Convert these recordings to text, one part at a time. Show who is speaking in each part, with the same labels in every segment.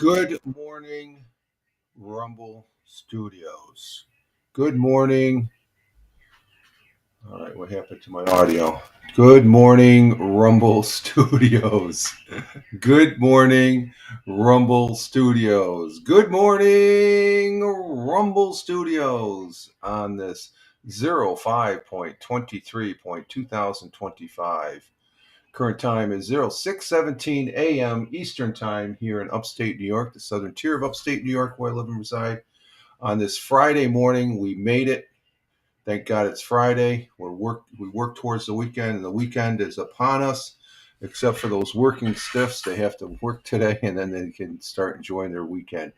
Speaker 1: Good morning, Rumble Studios. Good morning. All right, what happened to my audio? Good morning, Rumble Studios. Good morning, Rumble Studios. Good morning, Rumble Studios on this 05.23.2025. Current time is 06:17 a.m. Eastern Time here in upstate New York, the southern tier of upstate New York where I live and reside. On this Friday morning, we made it. Thank God it's Friday. We work towards the weekend, and the weekend is upon us. Except for those working stiffs, they have to work today, and then they can start enjoying their weekend.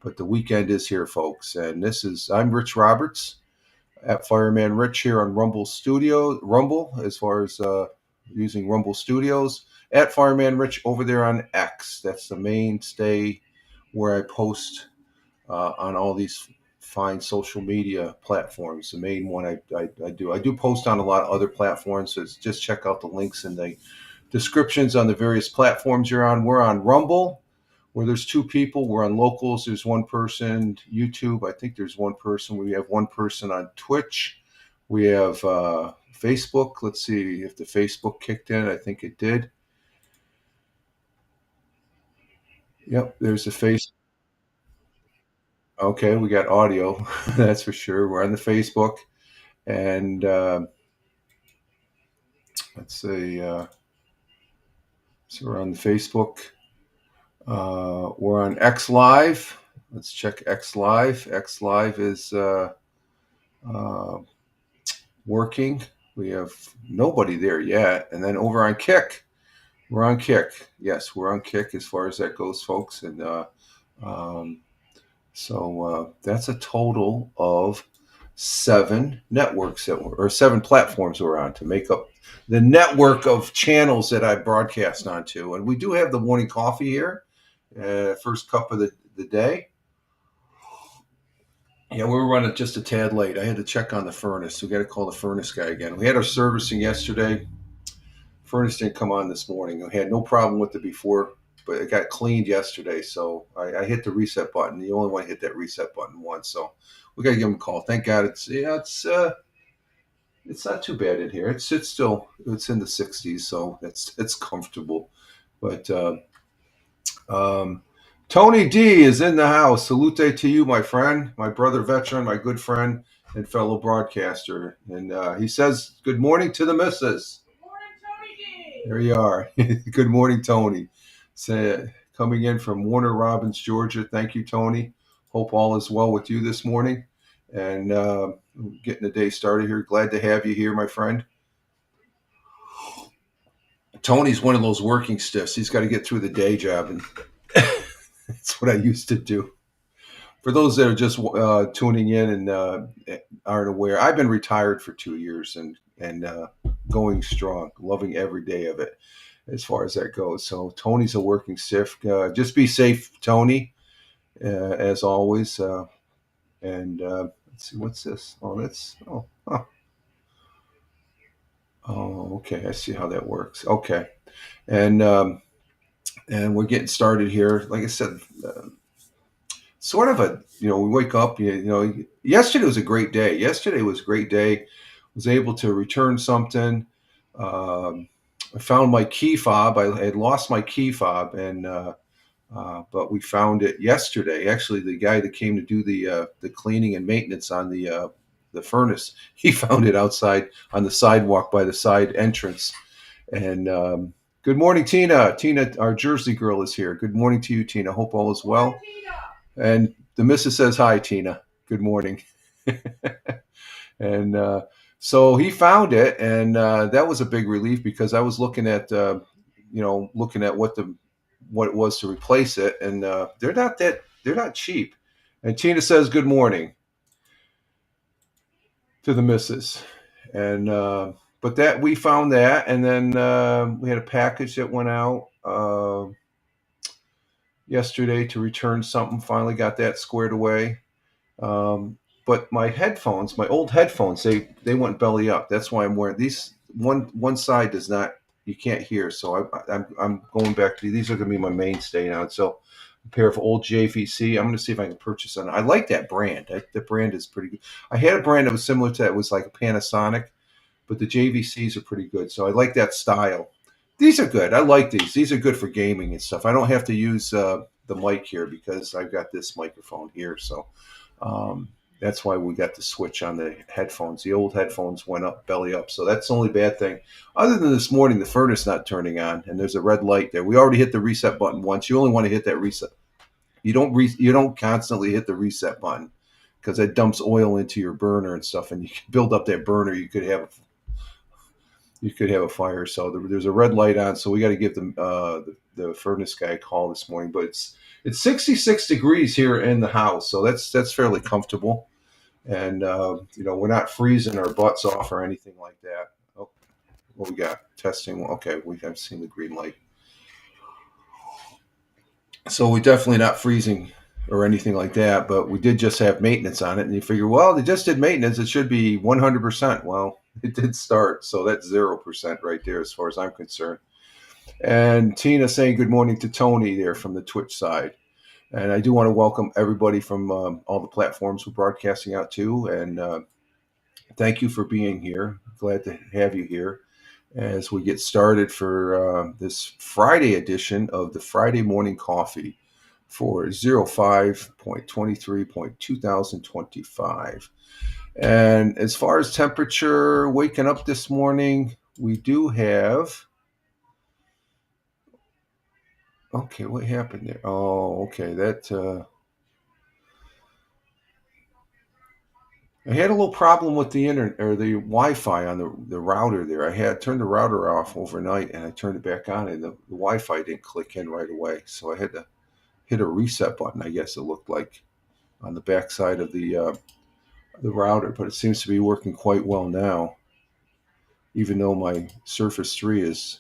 Speaker 1: But the weekend is here, folks, and I'm Rich Roberts at Fireman Rich here on Rumble, as far as using Rumble Studios, at Fireman Rich over there on X. That's the mainstay where I post on all these fine social media platforms. The main one I do. I do post on a lot of other platforms, so just check out the links in the descriptions on the various platforms you're on. We're on Rumble, where there's two people. We're on Locals, there's one person. YouTube, I think there's one person. We have one person on Twitch. We have Facebook. Let's see if the Facebook kicked in. I think it did. Yep, there's the face. Okay, we got audio. That's for sure. We're on the Facebook. And let's see. So we're on the Facebook. We're on X Live. Let's check X Live. X Live is working. We have nobody there yet. And then over on Kick, we're on Kick. Yes, we're on Kick as far as that goes, folks. And that's a total of 7 networks or 7 platforms we're on to make up the network of channels that I broadcast onto. And we do have the morning coffee here, first cup of the day. Yeah, we were running just a tad late. I had to check on the furnace. We got to call the furnace guy again. We had our servicing yesterday. Furnace didn't come on this morning. We had no problem with it before, but it got cleaned yesterday. So I hit the reset button. You only want to hit that reset button once. So we got to give him a call. Thank God it's not too bad in here. It's in the 60s, so it's comfortable. But Tony D is in the house. Salute to you, my friend, my brother veteran, my good friend and fellow broadcaster. And he says, good morning to the missus. Good morning, Tony D. There you are. Good morning, Tony. Coming in from Warner Robins, Georgia. Thank you, Tony. Hope all is well with you this morning. And getting the day started here. Glad to have you here, my friend. Tony's one of those working stiffs. He's got to get through the day job, and that's what I used to do. For those that are just tuning in and aren't aware, I've been retired for 2 years and going strong, loving every day of it as far as that goes. So Tony's a working stiff. Just be safe, Tony, as always. And let's see, what's this? Okay. I see how that works. Okay. And we're getting started here. Like I said, sort of we wake up, yesterday was a great day. Yesterday was a great day. Was able to return something. I found my key fob. I had lost my key fob, and but we found it yesterday. Actually, the guy that came to do the cleaning and maintenance on the furnace, he found it outside on the sidewalk by the side entrance. And good morning, Tina. Tina, our Jersey girl, is here. Good morning to you, Tina. Hope all is well. And the missus says hi, Tina. Good morning. And so he found it, and that was a big relief because I was looking at what it was to replace it, and they're not cheap. And Tina says good morning to the missus, and but that we found that, and then we had a package that went out yesterday to return something. Finally got that squared away. But my headphones, my old headphones, they went belly up. That's why I'm wearing these. One side does not, you can't hear. So I'm going back to these are going to be my mainstay now. So a pair of old JVC. I'm going to see if I can purchase one. I like that brand. The brand is pretty good. I had a brand that was similar to that. It was like a Panasonic, but the JVCs are pretty good. So I like that style. These are good. I like these. These are good for gaming and stuff. I don't have to use the mic here because I've got this microphone here. So um, that's why we got the switch on the headphones. The old headphones went up, belly up. So that's the only bad thing. Other than this morning, the furnace not turning on, and there's a red light there. We already hit the reset button once. You only want to hit that reset. You don't constantly hit the reset button because that dumps oil into your burner and stuff, and you can build up that burner. You could have a fire. So there's a red light on. So we got to give the furnace guy a call this morning. But it's 66 degrees here in the house, so that's fairly comfortable. And we're not freezing our butts off or anything like that. Oh, what we got? Testing. Okay, I've seen the green light. So we definitely not freezing or anything like that. But we did just have maintenance on it, and you figure, well, they just did maintenance. It should be 100%. Well, it did start, so that's 0% right there as far as I'm concerned. And Tina saying good morning to Tony there from the Twitch side. And I do want to welcome everybody from all the platforms we're broadcasting out to. And thank you for being here. Glad to have you here as we get started for this Friday edition of the Friday Morning Coffee for 05.23.2025. And as far as temperature, waking up this morning, we do have. Okay, what happened there? Oh, okay. I had a little problem with the internet or the Wi-Fi on the router there. I had turned the router off overnight and I turned it back on, and the Wi-Fi didn't click in right away. So I had to hit a reset button, I guess it looked like, on the backside of the router. But it seems to be working quite well now, even though my Surface 3 is.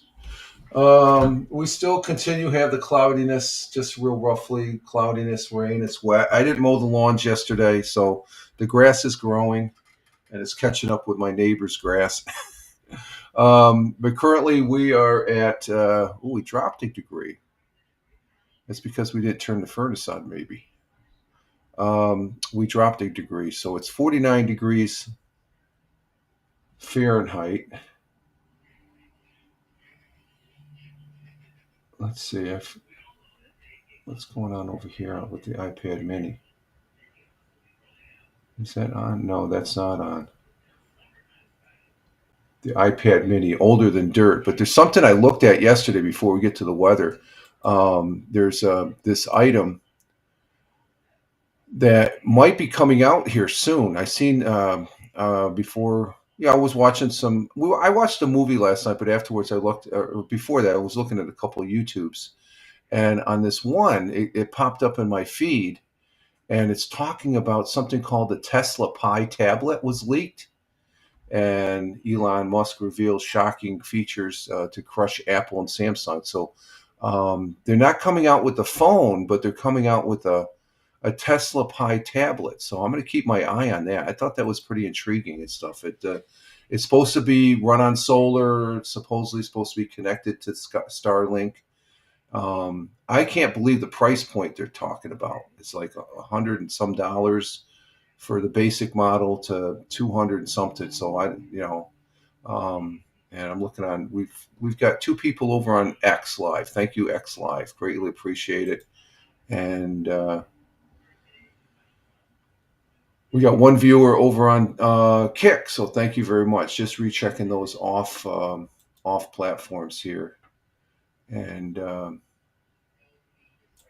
Speaker 1: We still continue to have the cloudiness, just real roughly cloudiness, rain. It's wet. I didn't mow the lawns yesterday, so the grass is growing and it's catching up with my neighbor's grass. But currently we are at, we dropped a degree. That's because we didn't turn the furnace on, maybe. We dropped a degree, so it's 49 degrees Fahrenheit. Let's see what's going on over here with the iPad mini. Is that on? No, that's not on. The iPad mini, older than dirt. But there's something I looked at yesterday before we get to the weather. There's this item that might be coming out here soon. I seen before. Yeah, I was watching some. I watched a movie last night, but afterwards I looked. Before that, I was looking at a couple of YouTubes, and on this one, it popped up in my feed, and it's talking about something called the Tesla Pi tablet was leaked, and Elon Musk reveals shocking features to crush Apple and Samsung. So they're not coming out with the phone, but they're coming out with a Tesla Pi tablet. So I'm going to keep my eye on that. I thought that was pretty intriguing and stuff. It's supposed to be run on solar, supposedly supposed to be connected to Starlink. I can't believe the price point they're talking about. It's like $100 and some for the basic model to 200 and something. So and I'm looking on. We've got two people over on X Live. Thank you, X Live. Greatly appreciate it. And we got one viewer over on Kick, so thank you very much. Just rechecking those off platforms here, and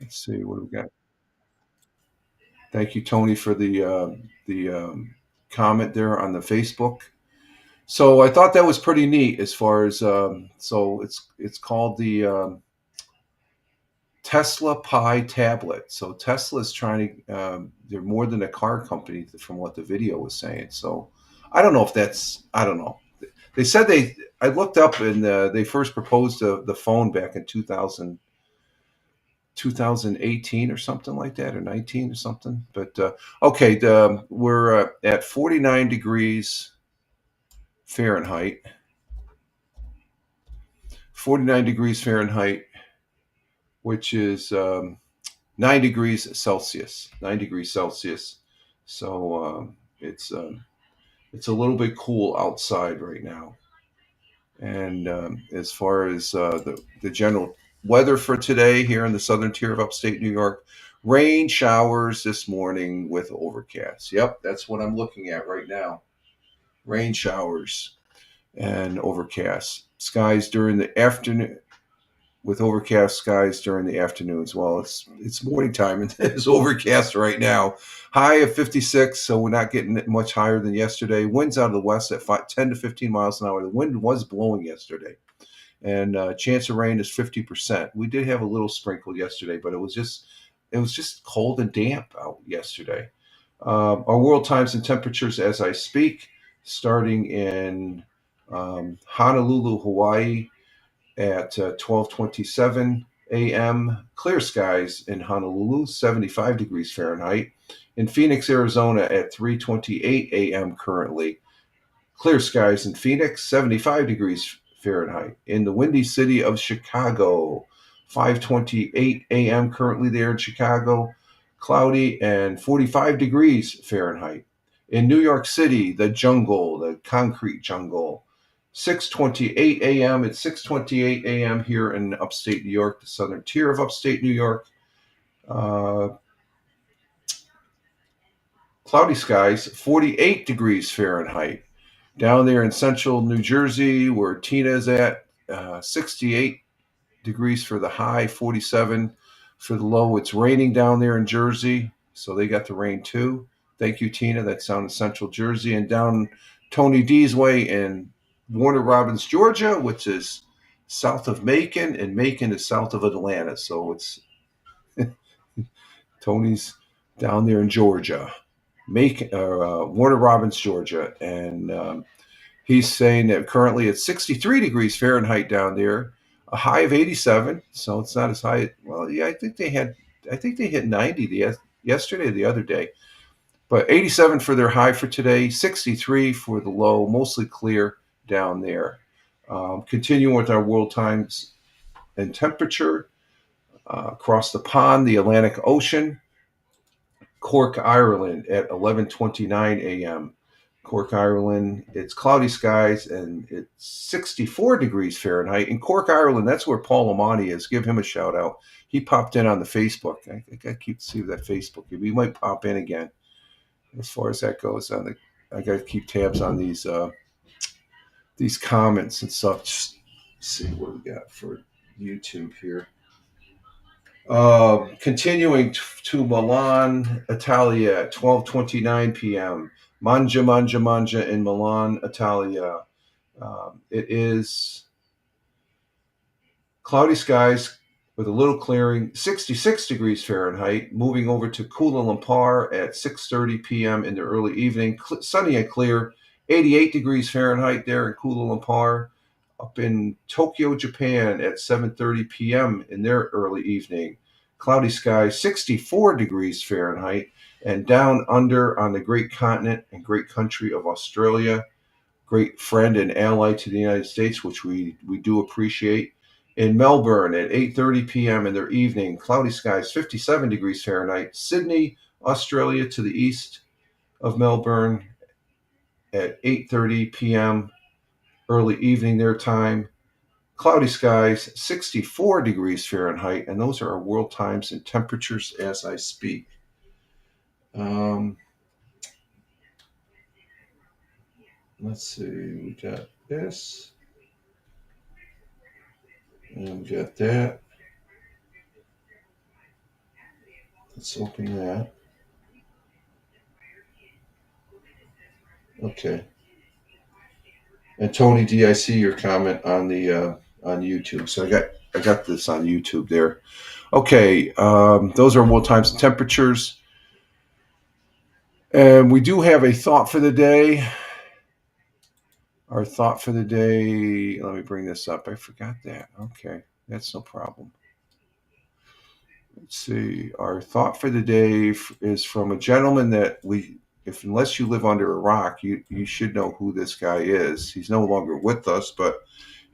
Speaker 1: let's see what do we got. Thank you, Tony, for the comment there on the Facebook. So I thought that was pretty neat as far as so it's called the Tesla Pi tablet. So Tesla is trying to, they're more than a car company from what the video was saying. So I don't know if I don't know. They said I looked up and they first proposed the phone back in 2018 or something like that, or 19 or something. But okay, we're at 49 degrees Fahrenheit. 49 degrees Fahrenheit, which is 9 degrees Celsius. 9 degrees Celsius. So it's a little bit cool outside right now. And as far as the general weather for today here in the southern tier of upstate New York, rain showers this morning with overcast. Yep, that's what I'm looking at right now. Rain showers and overcast. Skies during the afternoon with overcast skies during the afternoons. Well, it's morning time and it's overcast right now. High of 56, so we're not getting it much higher than yesterday. Winds out of the west at 10 to 15 miles an hour. The wind was blowing yesterday, and chance of rain is 50%. We did have a little sprinkle yesterday, but it was just cold and damp out yesterday. Our world times and temperatures as I speak, starting in Honolulu, Hawaii, at 12:27 a.m. Clear skies in Honolulu, 75 degrees Fahrenheit. In Phoenix, Arizona, at 3:28 a.m. currently, clear skies in Phoenix, 75 degrees Fahrenheit. In the windy city of Chicago, 5:28 a.m. currently there in Chicago, cloudy and 45 degrees Fahrenheit. In New York City, the jungle, the concrete jungle, 6:28 a.m. It's 6:28 a.m. here in upstate New York, the southern tier of upstate New York. Uh, Cloudy skies, 48 degrees Fahrenheit. Down there in central New Jersey, where Tina's at, 68 degrees for the high, 47 for the low. It's raining down there in Jersey, so they got the rain too. Thank you, Tina. That's down in central Jersey. And down Tony D's way in Warner Robins, Georgia, which is south of Macon, and Macon is south of Atlanta. So it's Tony's down there in Georgia, Macon, Warner Robins, Georgia. And he's saying that currently it's 63 degrees Fahrenheit down there, a high of 87. So it's not as high. Well, yeah, I think they hit 90 yesterday or the other day. But 87 for their high for today, 63 for the low, mostly clear down there. Continuing with our world times and temperature across the pond, the Atlantic Ocean, Cork, Ireland at 11:29 a.m. Cork, Ireland, it's cloudy skies and it's 64 degrees Fahrenheit. In Cork, Ireland, that's where Paul Amani is. Give him a shout out. He popped in on the Facebook. I keep seeing that Facebook. He might pop in again. As far as that goes, I got to keep tabs on these comments and stuff. Just see what we got for YouTube here. Continuing to Milan, Italia at 12:29 p.m. Mangia, Mangia, Mangia in Milan, Italia. It is cloudy skies with a little clearing, 66 degrees Fahrenheit. Moving over to Kuala Lumpur at 6:30 p.m. in the early evening, sunny and clear, 88 degrees Fahrenheit there in Kuala Lumpur. Up in Tokyo, Japan at 7:30 p.m. in their early evening. Cloudy skies, 64 degrees Fahrenheit. And down under on the great continent and great country of Australia, great friend and ally to the United States, which we do appreciate. In Melbourne at 8:30 p.m. in their evening, cloudy skies, 57 degrees Fahrenheit. Sydney, Australia to the east of Melbourne at 8:30 p.m. early evening their time. Cloudy skies, 64 degrees Fahrenheit, and those are our world times and temperatures as I speak. Let's see, we got this, and we got that. Let's open that. Okay. And Tony D, I see your comment on the on YouTube. So I got this on YouTube there. Okay, those are world times and temperatures, and we do have a thought for the day. Our thought for the day. Let me bring this up. I forgot that. Okay, that's no problem. Let's see. Our thought for the day is from a gentleman that if unless you live under a rock, you should know who this guy is. He's no longer with us, but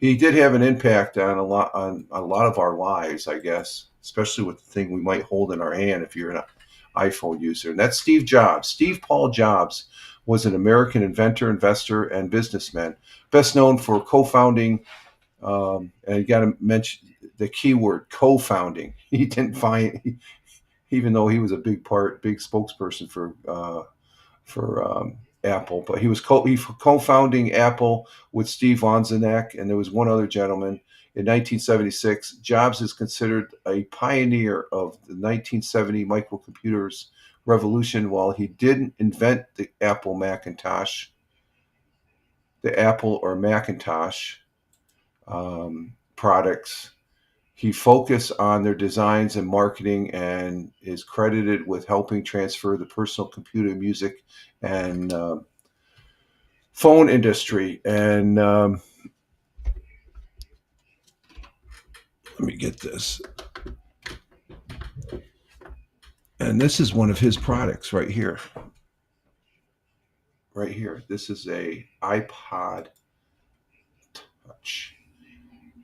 Speaker 1: he did have an impact on a lot of our lives, I guess, especially with the thing we might hold in our hand if you're an iPhone user. And that's Steve Jobs. Steve Paul Jobs was an American inventor, investor, and businessman, best known for co-founding. And you got to mention the keyword co-founding. He didn't find, even though he was a big spokesperson for Apple, but he co-founding Apple with Steve Wozniak, and there was one other gentleman. In 1976, Jobs is considered a pioneer of the 1970 microcomputers revolution. While he didn't invent the Apple Macintosh, the Apple or Macintosh products, he focused on their designs and marketing and is credited with helping transfer the personal computer, music, and phone industry. And let me get this. And this is one of his products right here. Right here. This is a iPod Touch.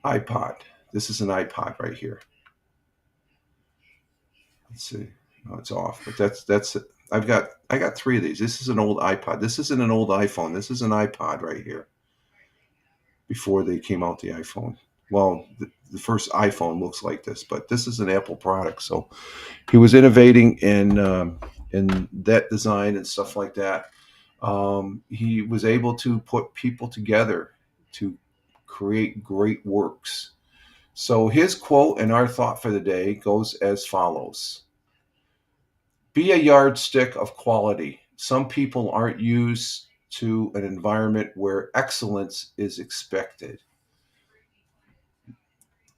Speaker 1: iPod. This is an iPod right here. Let's see. Oh, it's off, but that's I got three of these. This is an old iPod. This isn't an old iPhone. This is an iPod right here. Before they came out the iPhone. Well, the first iPhone looks like this, but this is an Apple product. So he was innovating in that design and stuff like that. He was able to put people together to create great works. So his quote and our thought for the day goes as follows: be a yardstick of quality. Some people aren't used to an environment where excellence is expected.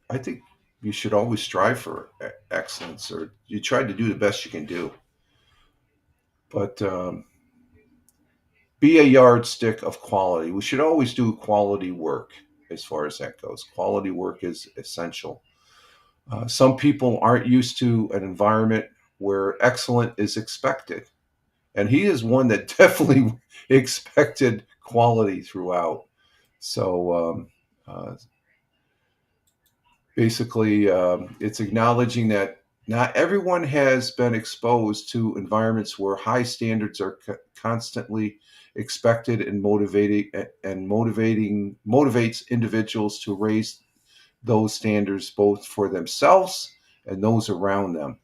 Speaker 1: I think you should always strive for excellence, or you try to do the best you can do. But be a yardstick of quality. We should always do quality work as far as that goes. Quality work is essential. Some people aren't used to an environment where excellent is expected. And he is one that definitely expected quality throughout. So basically, it's acknowledging that not everyone has been exposed to environments where high standards are constantly expected and motivates individuals to raise those standards both for themselves and those around them.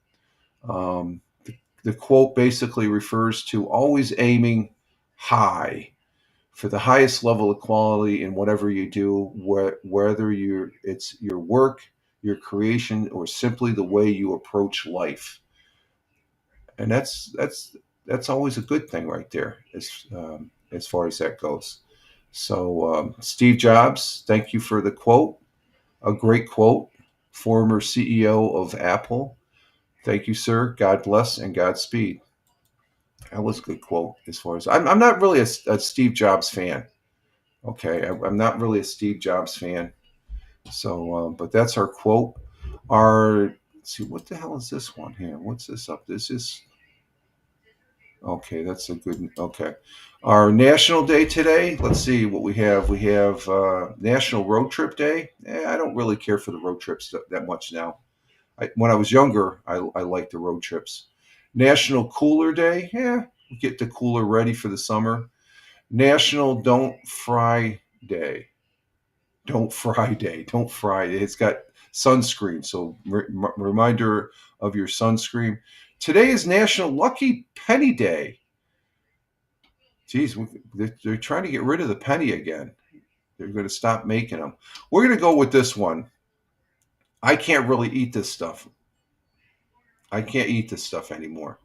Speaker 1: The quote basically refers to always aiming high for the highest level of quality in whatever you do, whether it's your work, your creation, or simply the way you approach life. And that's always a good thing right there, as far as that goes. So Steve Jobs, thank you for the quote. A great quote. Former CEO of Apple. Thank you, sir. God bless and Godspeed. That was a good quote. As far as I'm not really a Steve Jobs fan. Okay, I'm not really a Steve Jobs fan. So, but that's our quote. Our let's see, what the hell is this one here? What's this up? This is okay. That's a good. Okay, our National Day today. Let's see what we have. We have National Road Trip Day. I don't really care for the road trips that much now. When I was younger, I liked the road trips. National Cooler Day. Yeah, get the cooler ready for the summer. National Don't Fry Day. Don't fry day. Don't fry. It's got sunscreen. So reminder of your sunscreen. Today is National Lucky Penny Day. Geez, they're trying to get rid of the penny again. They're going to stop making them. We're going to go with this one. I can't really eat this stuff. I can't eat this stuff anymore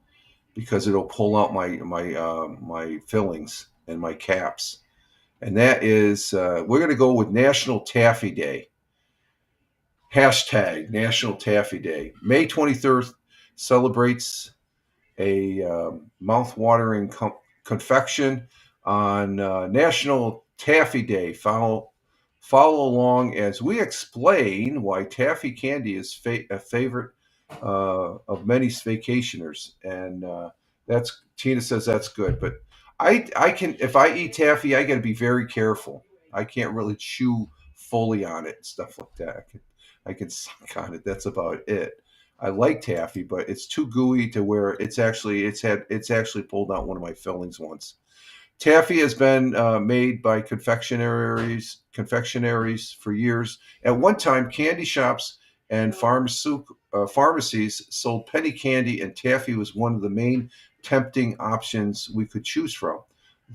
Speaker 1: because it'll pull out my fillings and my caps. And that is, we're going to go with National Taffy Day. Hashtag National Taffy Day. May 23rd celebrates a mouth-watering confection on National Taffy Day. Follow along as we explain why taffy candy is a favorite of many vacationers. And that's Tina says that's good, but I can if I eat taffy, I got to be very careful. I can't really chew fully on it and stuff like that. I can suck on it. That's about it. I like taffy, but it's too gooey to where it's actually pulled out one of my fillings once. Taffy has been made by confectionaries for years. At one time, candy shops and pharmacies sold penny candy, and taffy was one of the main tempting options we could choose from.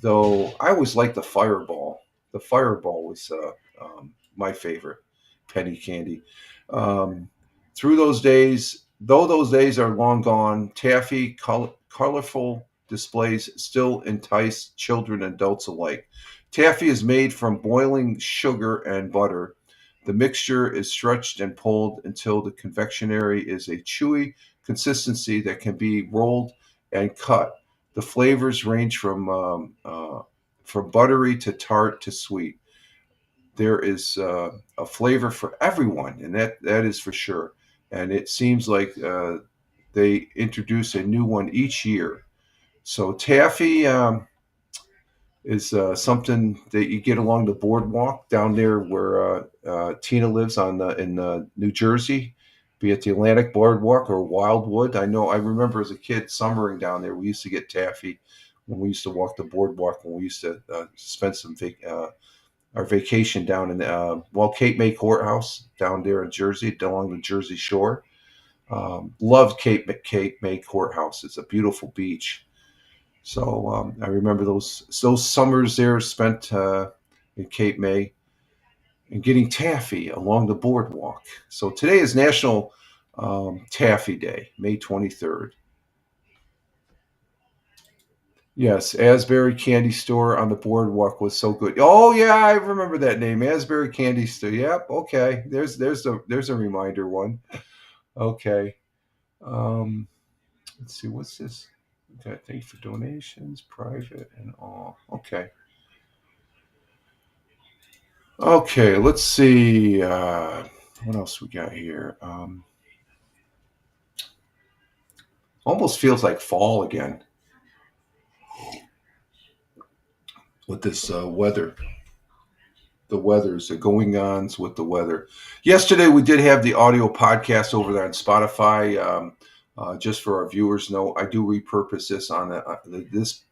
Speaker 1: Though I always liked the Fireball. The Fireball was my favorite penny candy. Um, through those days, though those days are long gone, taffy, colorful displays still entice children and adults alike. Taffy is made from boiling sugar and butter. The mixture is stretched and pulled until the confectionery is a chewy consistency that can be rolled and cut. The flavors range from buttery to tart to sweet. There is a flavor for everyone, and that is for sure. And it seems like they introduce a new one each year. So taffy is something that you get along the boardwalk down there where Tina lives in New Jersey, be it the Atlantic Boardwalk or Wildwood. I remember as a kid summering down there. We used to get taffy when we used to walk the boardwalk, when we used to spend our vacation down in Cape May Courthouse down there in Jersey, along the Jersey Shore. Loved Cape May Courthouse. It's a beautiful beach. So I remember those summers there spent in Cape May and getting taffy along the boardwalk. So today is National Taffy Day, May 23rd. Yes, Asbury Candy Store on the boardwalk was so good. Oh yeah, I remember that name, Asbury Candy Store. Yep. Okay. There's a reminder one. Okay. Um, let's see. What's this? Okay. Thanks for donations, private and all. Okay. Okay. Let's see. What else we got here? Almost feels like fall again with this weather. The weathers, the going ons with the weather. Yesterday, we did have the audio podcast over there on Spotify. Just for our viewers know, I do repurpose this on this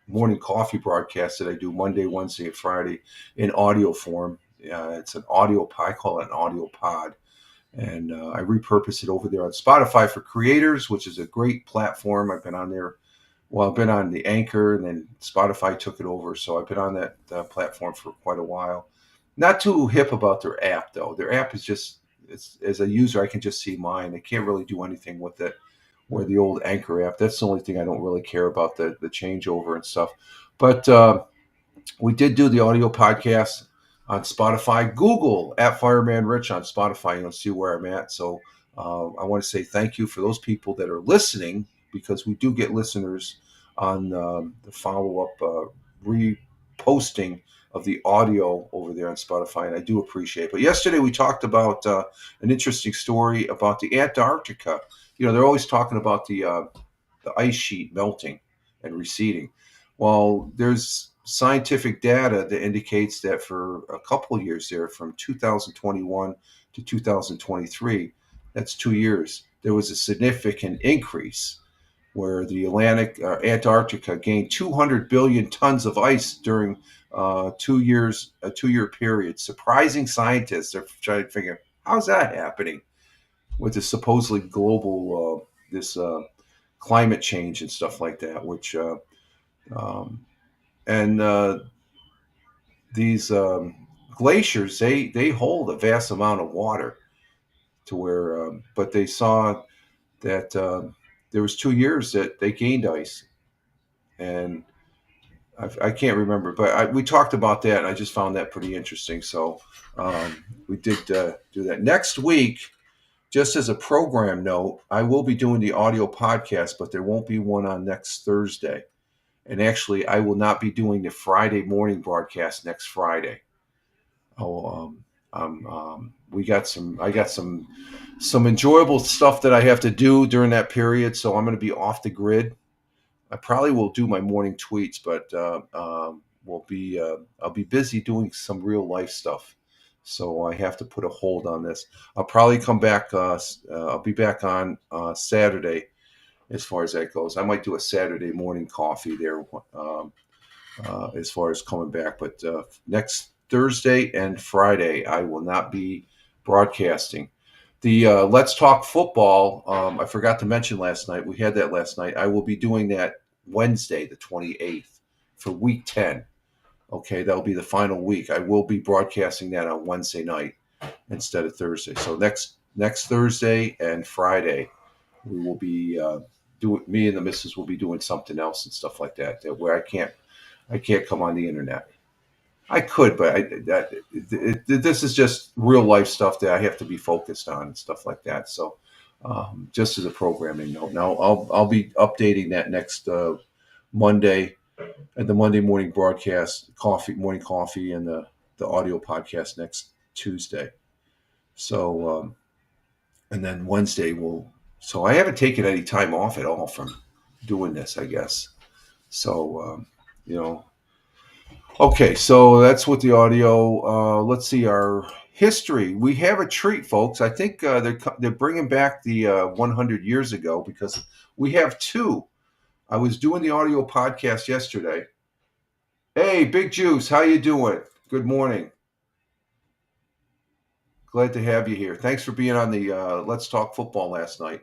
Speaker 1: morning coffee broadcast that I do Monday, Wednesday, and Friday in audio form. It's an audio. I call it an audio pod, and I repurpose it over there on Spotify for creators, which is a great platform. I've been on there. Well, I've been on the Anchor, and then Spotify took it over, so I've been on that platform for quite a while. Not too hip about their app, though. Their app is just, as a user, I can just see mine. I can't really do anything with it. Where the old Anchor app, that's the only thing I don't really care about, the changeover and stuff. But we did do the audio podcast on Spotify. Google at Fireman Rich on Spotify. You'll see where I'm at. So I want to say thank you for those people that are listening, because we do get listeners on the follow-up reposting of the audio over there on Spotify, and I do appreciate it. But yesterday we talked about an interesting story about the Antarctica. They're always talking about the ice sheet melting and receding. Well, there's scientific data that indicates that for a couple of years there, from 2021 to 2023, that's 2 years, there was a significant increase where the Antarctica gained 200 billion tons of ice during 2 years, a 2 year period. Surprising scientists are trying to figure, how's that happening with the supposedly global this climate change and stuff like that, which and these glaciers, they hold a vast amount of water to where, but they saw that there was 2 years that they gained ice, and I can't remember, but we talked about that, and I just found that pretty interesting. So we did do that. Next week, just as a program note, I will be doing the audio podcast, but there won't be one on next Thursday. And actually, I will not be doing the Friday morning broadcast next Friday. Oh, I got some enjoyable stuff that I have to do during that period, so I'm going to be off the grid. I probably will do my morning tweets, but I'll be busy doing some real life stuff. So I have to put a hold on this. I'll probably come back. I'll be back on Saturday as far as that goes. I might do a Saturday morning coffee there as far as coming back. But next Thursday and Friday, I will not be broadcasting. The Let's Talk Football, I forgot to mention last night. We had that last night. I will be doing that Wednesday, the 28th, for week 10. Okay, that'll be the final week. I will be broadcasting that on Wednesday night instead of Thursday. So next Thursday and Friday, we will be doing. Me and the missus will be doing something else and stuff like that. Where I can't come on the internet. I could, but this is just real life stuff that I have to be focused on and stuff like that. So, just as a programming note, now I'll be updating that next Monday at the Monday morning broadcast, morning coffee, and the audio podcast next Tuesday. So, and then Wednesday So I haven't taken any time off at all from doing this, I guess. So, Okay, so that's with the audio. Let's see our history. We have a treat, folks. I think they're bringing back the 100 years ago because we have two. I was doing the audio podcast yesterday. Hey, Big Juice, how you doing? Good morning. Glad to have you here. Thanks for being on the Let's Talk Football last night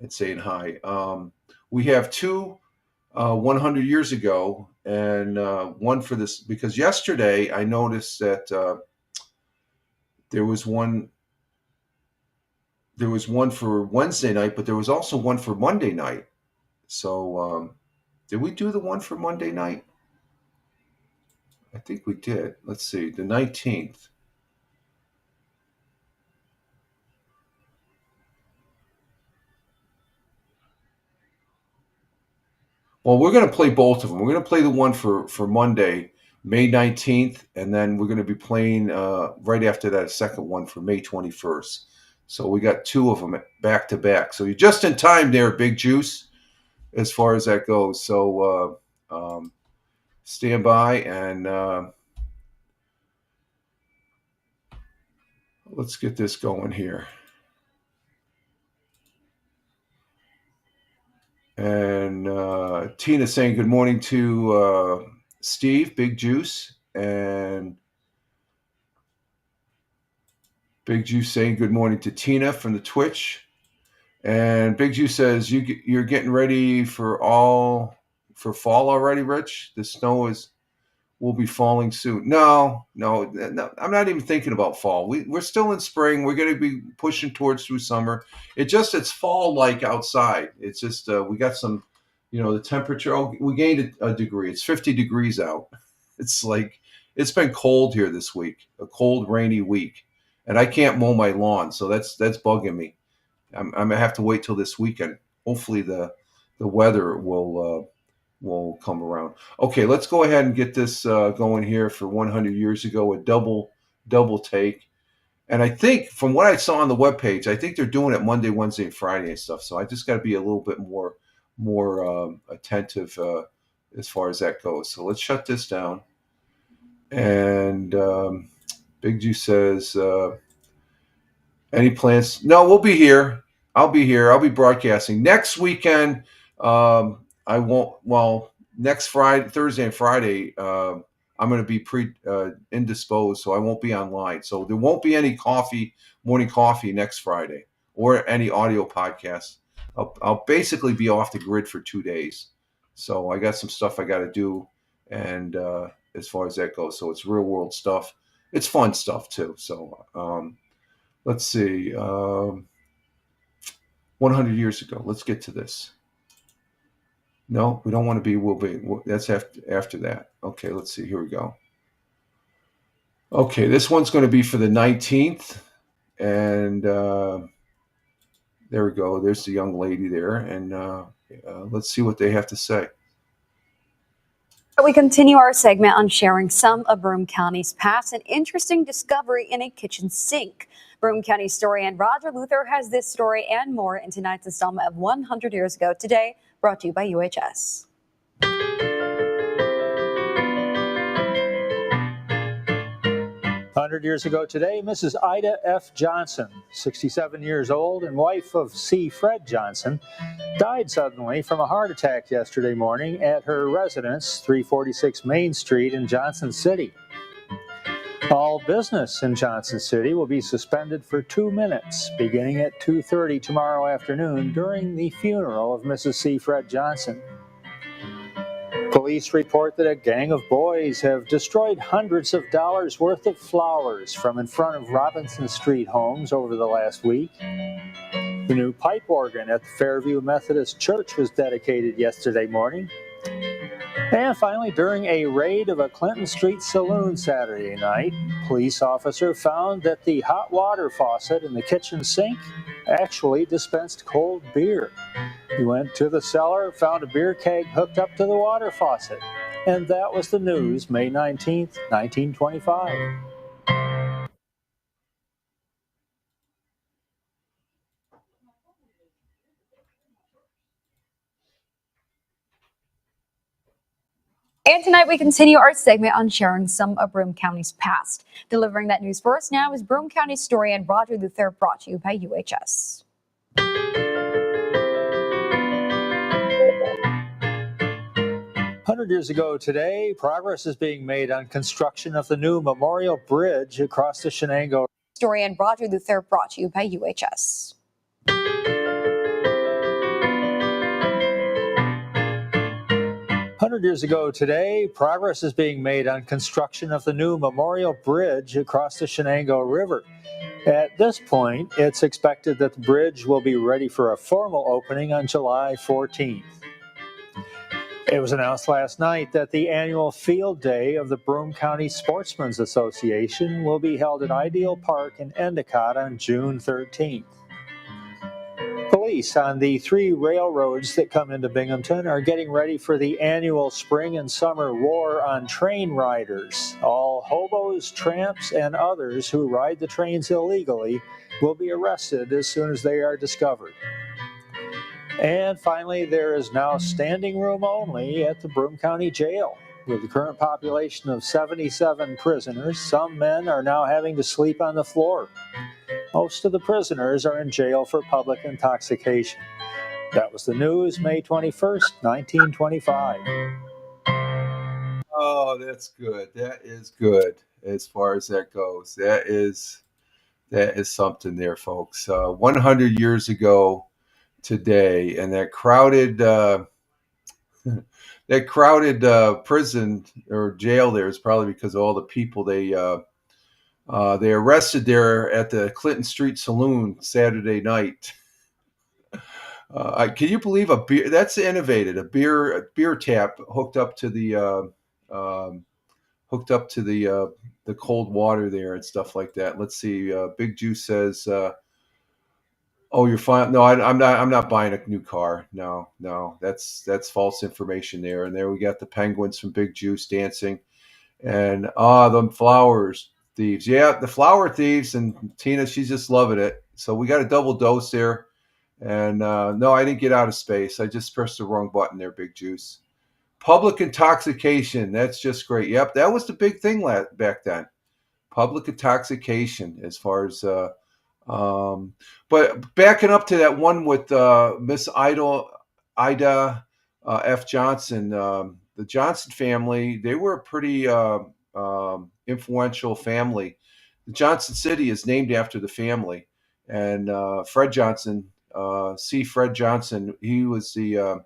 Speaker 1: and saying hi. We have two 100 years ago and one for this, because yesterday I noticed that there was one for Wednesday night, but there was also one for Monday night. So did we do the one for Monday night? I think we did. Let's see, the 19th. Well, we're going to play both of them. We're going to play the one for Monday, May 19th, and then we're going to be playing right after that a second one for May 21st. So we got two of them back to back. So you're just in time there, Big Juice, as far as that goes. So stand by and let's get this going here. And Tina saying good morning to Steve, Big Juice, and Big Juice saying good morning to Tina from the Twitch. And Big Juice says you're getting ready for fall already, Rich. The snow will be falling soon. No, I'm not even thinking about fall. We're still in spring. We're going to be pushing through summer. It's fall like outside. It's just we got some, the temperature. Oh, we gained a degree. It's 50 degrees out. It's like it's been cold here this week. A cold, rainy week, and I can't mow my lawn, so that's bugging me. I'm gonna have to wait till this weekend. Hopefully the weather will come around. Okay, let's go ahead and get this going here for 100 years ago, a double take. And I think from what I saw on the webpage, I think they're doing it Monday, Wednesday, and Friday and stuff. So I just got to be a little bit more attentive as far as that goes. So let's shut this down. And Big Juice says, any plans? No, we'll be here. I'll be here. I'll be broadcasting next weekend. I won't. Well, next Friday, Thursday, and Friday, I'm going to be indisposed, so I won't be online. So there won't be any morning coffee next Friday, or any audio podcasts. I'll basically be off the grid for 2 days. So I got some stuff I got to do, and as far as that goes, so it's real world stuff. It's fun stuff too. So let's see. 100 years ago. Let's get to this. No, we don't want to be. Will be. That's after that. Okay, let's see. Here we go. Okay, this one's going to be for the 19th, and there we go. There's the young lady there, and let's see what they have to say.
Speaker 2: We continue our segment on sharing some of Broome County's past, an interesting discovery in a kitchen sink. Broome County historian Roger Luther has this story and more in tonight's installment of 100 Years Ago Today, brought to you by UHS.
Speaker 3: 100 years ago today, Mrs. Ida F. Johnson, 67 years old and wife of C. Fred Johnson, died suddenly from a heart attack yesterday morning at her residence, 346 Main Street in Johnson City. All business in Johnson City will be suspended for 2 minutes, beginning at 2:30 tomorrow afternoon during the funeral of Mrs. C. Fred Johnson. Police report that a gang of boys have destroyed hundreds of dollars worth of flowers from in front of Robinson Street homes over the last week. The new pipe organ at the Fairview Methodist Church was dedicated yesterday morning. And finally, during a raid of a Clinton Street saloon Saturday night, a police officer found that the hot water faucet in the kitchen sink actually dispensed cold beer. He went to the cellar, found a beer keg hooked up to the water faucet. And that was the news, May 19th, 1925.
Speaker 2: And tonight we continue our segment on sharing some of Broome County's past. Delivering that news for us now is Broome County historian Roger Luther, brought to you by UHS.
Speaker 3: 100 years ago today, progress is being made on construction of the new Memorial Bridge across the Shenango.
Speaker 2: Historian Roger Luther, brought to you by UHS.
Speaker 3: 100 years ago today, progress is being made on construction of the new Memorial Bridge across the Shenango River. At this point, it's expected that the bridge will be ready for a formal opening on July 14th. It was announced last night that the annual field day of the Broome County Sportsmen's Association will be held at Ideal Park in Endicott on June 13th. Police on the 3 railroads that come into Binghamton are getting ready for the annual spring and summer war on train riders. All hobos, tramps, and others who ride the trains illegally will be arrested as soon as they are discovered. And finally, there is now standing room only at the Broome County Jail. With the current population of 77 prisoners, some men are now having to sleep on the floor. Most of the prisoners are in jail for public intoxication. That was the news, May 21st, 1925.
Speaker 1: Oh, that's good. That is good as far as that goes. That is something there, folks. 100 years ago today, and that crowded prison or jail there is probably because of all the people they arrested there at the Clinton Street Saloon Saturday night. Can you believe a beer? That's innovative. A beer tap hooked up to the cold water there and stuff like that. Let's see. Big Juice says, "Oh, you're fine." No, I'm not. I'm not buying a new car. No, that's false information there. And there we got the penguins from Big Juice dancing, and the flowers thieves. Yeah, the flower thieves, and Tina, she's just loving it. So we got a double dose there. And no, I didn't get out of space. I just pressed the wrong button there, Big Juice. Public intoxication. That's just great. Yep, that was the big thing back then. Public intoxication as far as... but backing up to that one with Miss Ida F. Johnson, the Johnson family, they were a pretty influential family. The Johnson City is named after the family. And Fred Johnson... C. Fred Johnson, he was the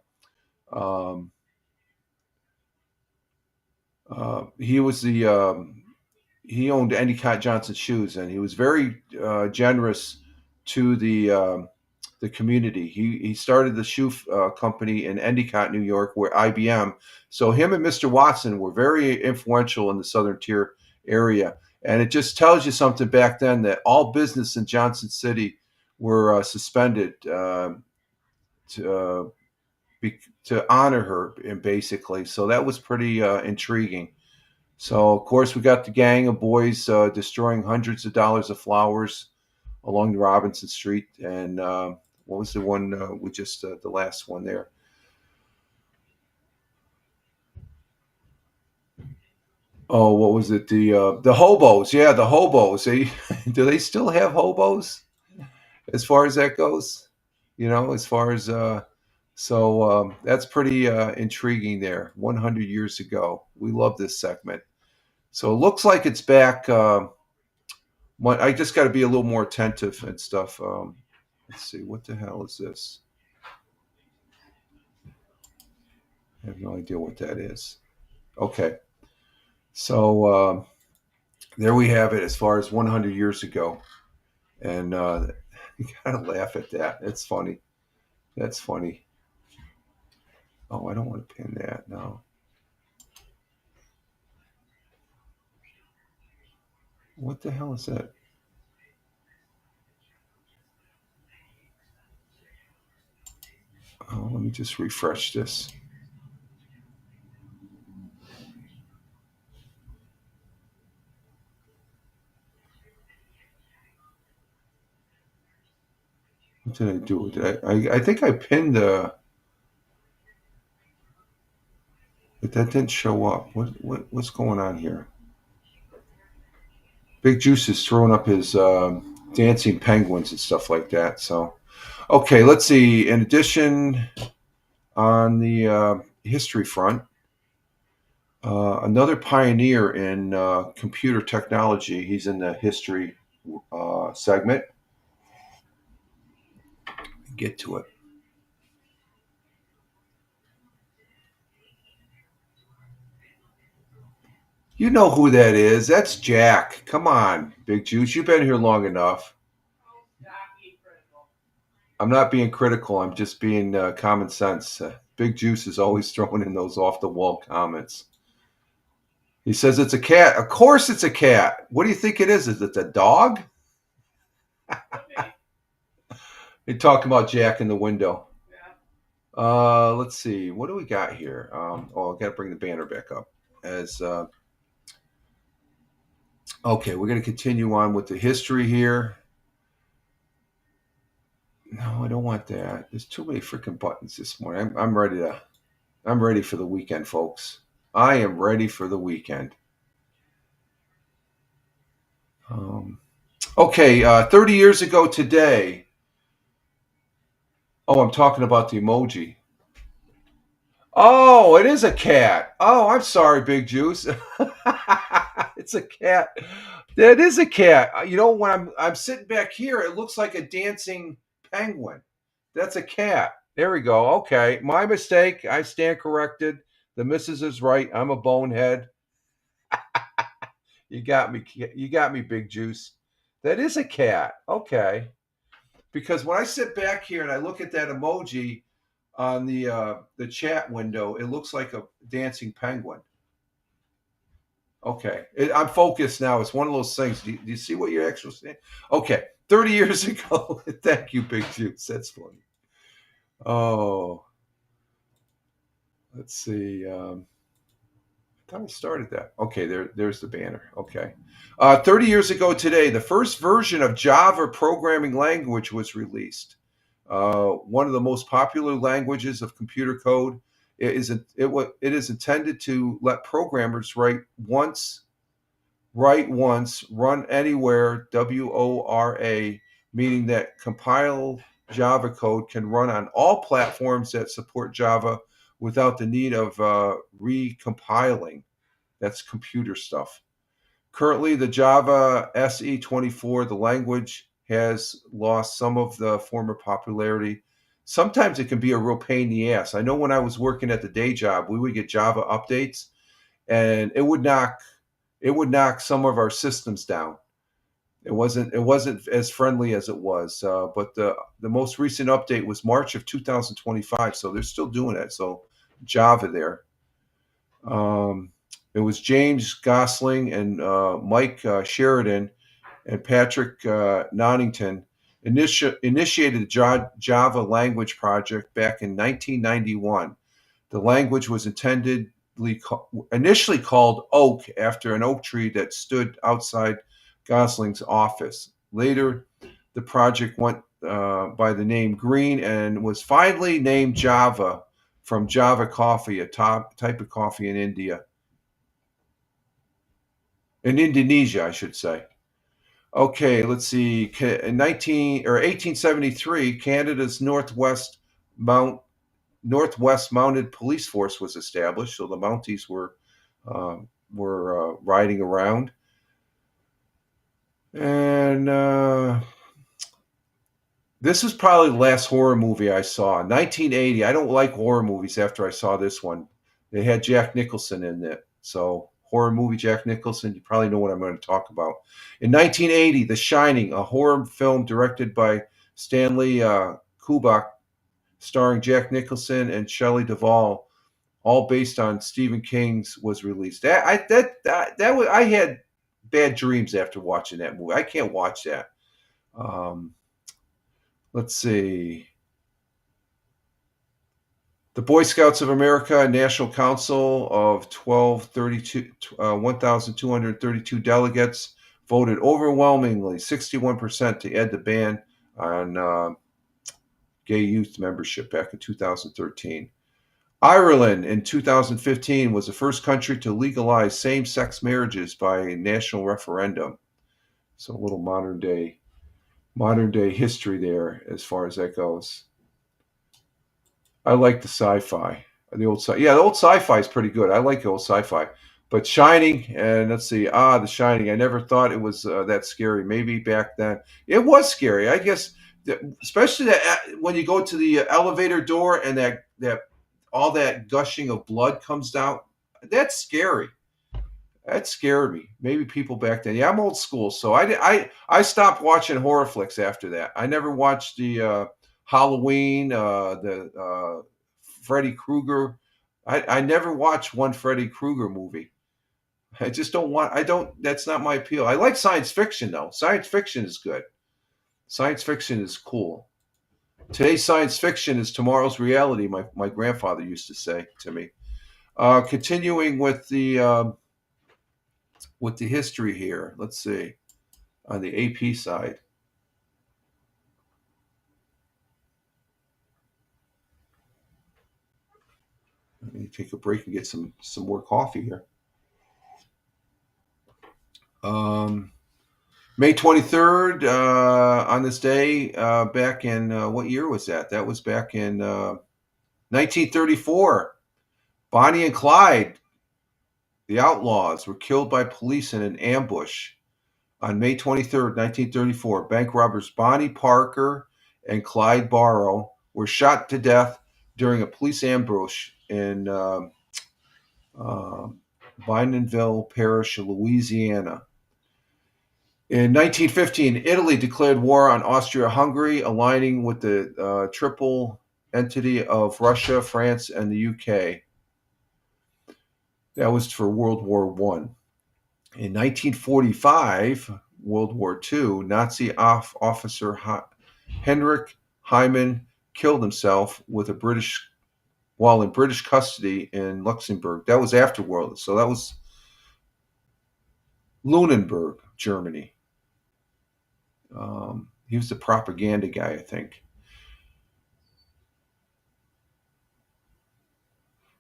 Speaker 1: he owned Endicott Johnson Shoes, and he was very generous to the community. He started the shoe company in Endicott, New York, where IBM. So him and Mr. Watson were very influential in the Southern Tier area, and it just tells you something back then that all business in Johnson City were suspended to honor her, and basically. So that was pretty intriguing. So, of course, we got the gang of boys destroying hundreds of dollars of flowers along the Robinson Street. And what was the one we just, the last one there? Oh, what was it? The hobos. Yeah, the hobos. They do they still have hobos as far as that goes? As far as that's pretty intriguing there. 100 years ago. We love this segment. So it looks like it's back. I just got to be a little more attentive and stuff. Let's see. What the hell is this? I have no idea what that is. Okay. So there we have it as far as 100 years ago. And you gotta laugh at that. It's funny. That's funny. Oh, I don't want to pin that. No. What the hell is that? Oh, let me just refresh this. What did I do? I think I pinned but that didn't show up. What's going on here? Big Juice is throwing up his dancing penguins and stuff like that. So, okay, let's see. In addition, on the history front, another pioneer in computer technology. He's in the history segment. Get to it. You know who that is. That's Jack. Come on, Big Juice. You've been here long enough. I'm not being critical. I'm just being common sense. Big Juice is always throwing in those off the wall comments. He says it's a cat. Of course it's a cat. What do you think it is? Is it a dog? You're talking about Jack in the window. Let's see. What do we got here? I got to bring the banner back up. Okay, we're going to continue on with the history here. No, I don't want that. There's too many freaking buttons this morning. I'm ready for the weekend, folks. I am ready for the weekend. Okay, 30 years ago today. Oh, I'm talking about the emoji. Oh, it is a cat. Oh, I'm sorry, Big Juice. It's a cat. That is a cat. When I'm sitting back here, it looks like a dancing penguin. That's a cat. There we go. Okay, my mistake. I stand corrected. The missus is right. I'm a bonehead. You got me. You got me, Big Juice. That is a cat. Okay. Because when I sit back here and I look at that emoji on the chat window, it looks like a dancing penguin. Okay, I'm focused now. It's one of those things. Do you see what you're actually saying? Okay, 30 years ago. Thank you, Big Juice. That's funny. Oh, let's see. I thought I started that. Okay, there's the banner. Okay. 30 years ago today, the first version of Java programming language was released. One of the most popular languages of computer code. It is intended to let programmers write once, run anywhere, WORA, meaning that compiled Java code can run on all platforms that support Java without the need of recompiling. That's computer stuff. Currently, the Java SE24, the language has lost some of the former popularity. Sometimes it can be a real pain in the ass. I know when I was working at the day job, we would get Java updates, and it would knock some of our systems down. It wasn't as friendly as it was, but the most recent update was March of 2025, so they're still doing it. So Java there. It was James Gosling and Mike Sheridan and Patrick Nonnington initiated the Java language project back in 1991. The language was initially called Oak after an oak tree that stood outside Gosling's office. Later, the project went by the name Green and was finally named Java from Java coffee, a type of coffee in India. In Indonesia, I should say. Okay, let's see. In 1873, Canada's Northwest Mounted Police Force was established. So the Mounties were riding around, and this is probably the last horror movie I saw. 1980. I don't like horror movies after I saw this one. They had Jack Nicholson in it. So, horror movie Jack Nicholson, you probably know what I'm going to talk about. In 1980, The Shining, a horror film directed by Stanley Kubrick, starring Jack Nicholson and Shelley Duvall, all based on Stephen King's, was released. I had bad dreams after watching that movie. I can't watch that. Let's see. The Boy Scouts of America National Council of 1,232 delegates voted overwhelmingly, 61%, to add the ban on gay youth membership back in 2013. Ireland in 2015 was the first country to legalize same-sex marriages by a national referendum. So a little modern day history there as far as that goes. I like the sci-fi. The old sci-fi is pretty good. I like the old sci-fi. But Shining, and let's see, The Shining. I never thought it was that scary. Maybe back then it was scary. I guess, especially when you go to the elevator door and that all that gushing of blood comes out. That's scary. That scared me. Maybe people back then. Yeah, I'm old school, so I stopped watching horror flicks after that. I never watched the Halloween, the Freddy Krueger. I never watched one Freddy Krueger movie. I just don't want. That's not my appeal. I like science fiction though. Science fiction is good. Science fiction is cool. Today's science fiction is tomorrow's reality. My grandfather used to say to me. Continuing with the history here. Let's see, on the AP side. Let me take a break and get some more coffee here. May 23rd, on this day, back in, what year was that? That was back in 1934. Bonnie and Clyde, the outlaws, were killed by police in an ambush on May 23rd, 1934. Bank robbers Bonnie Parker and Clyde Barrow were shot to death during a police ambush in Bindonville Parish, Louisiana. In 1915, Italy declared war on Austria-Hungary, aligning with the triple entity of Russia, France, and the UK. That was for World War I. In 1945, World War II, Nazi officer Heinrich Hyman killed himself while in British custody in Luxembourg. That was after World. So that was Lunenburg, Germany. He was the propaganda guy, I think.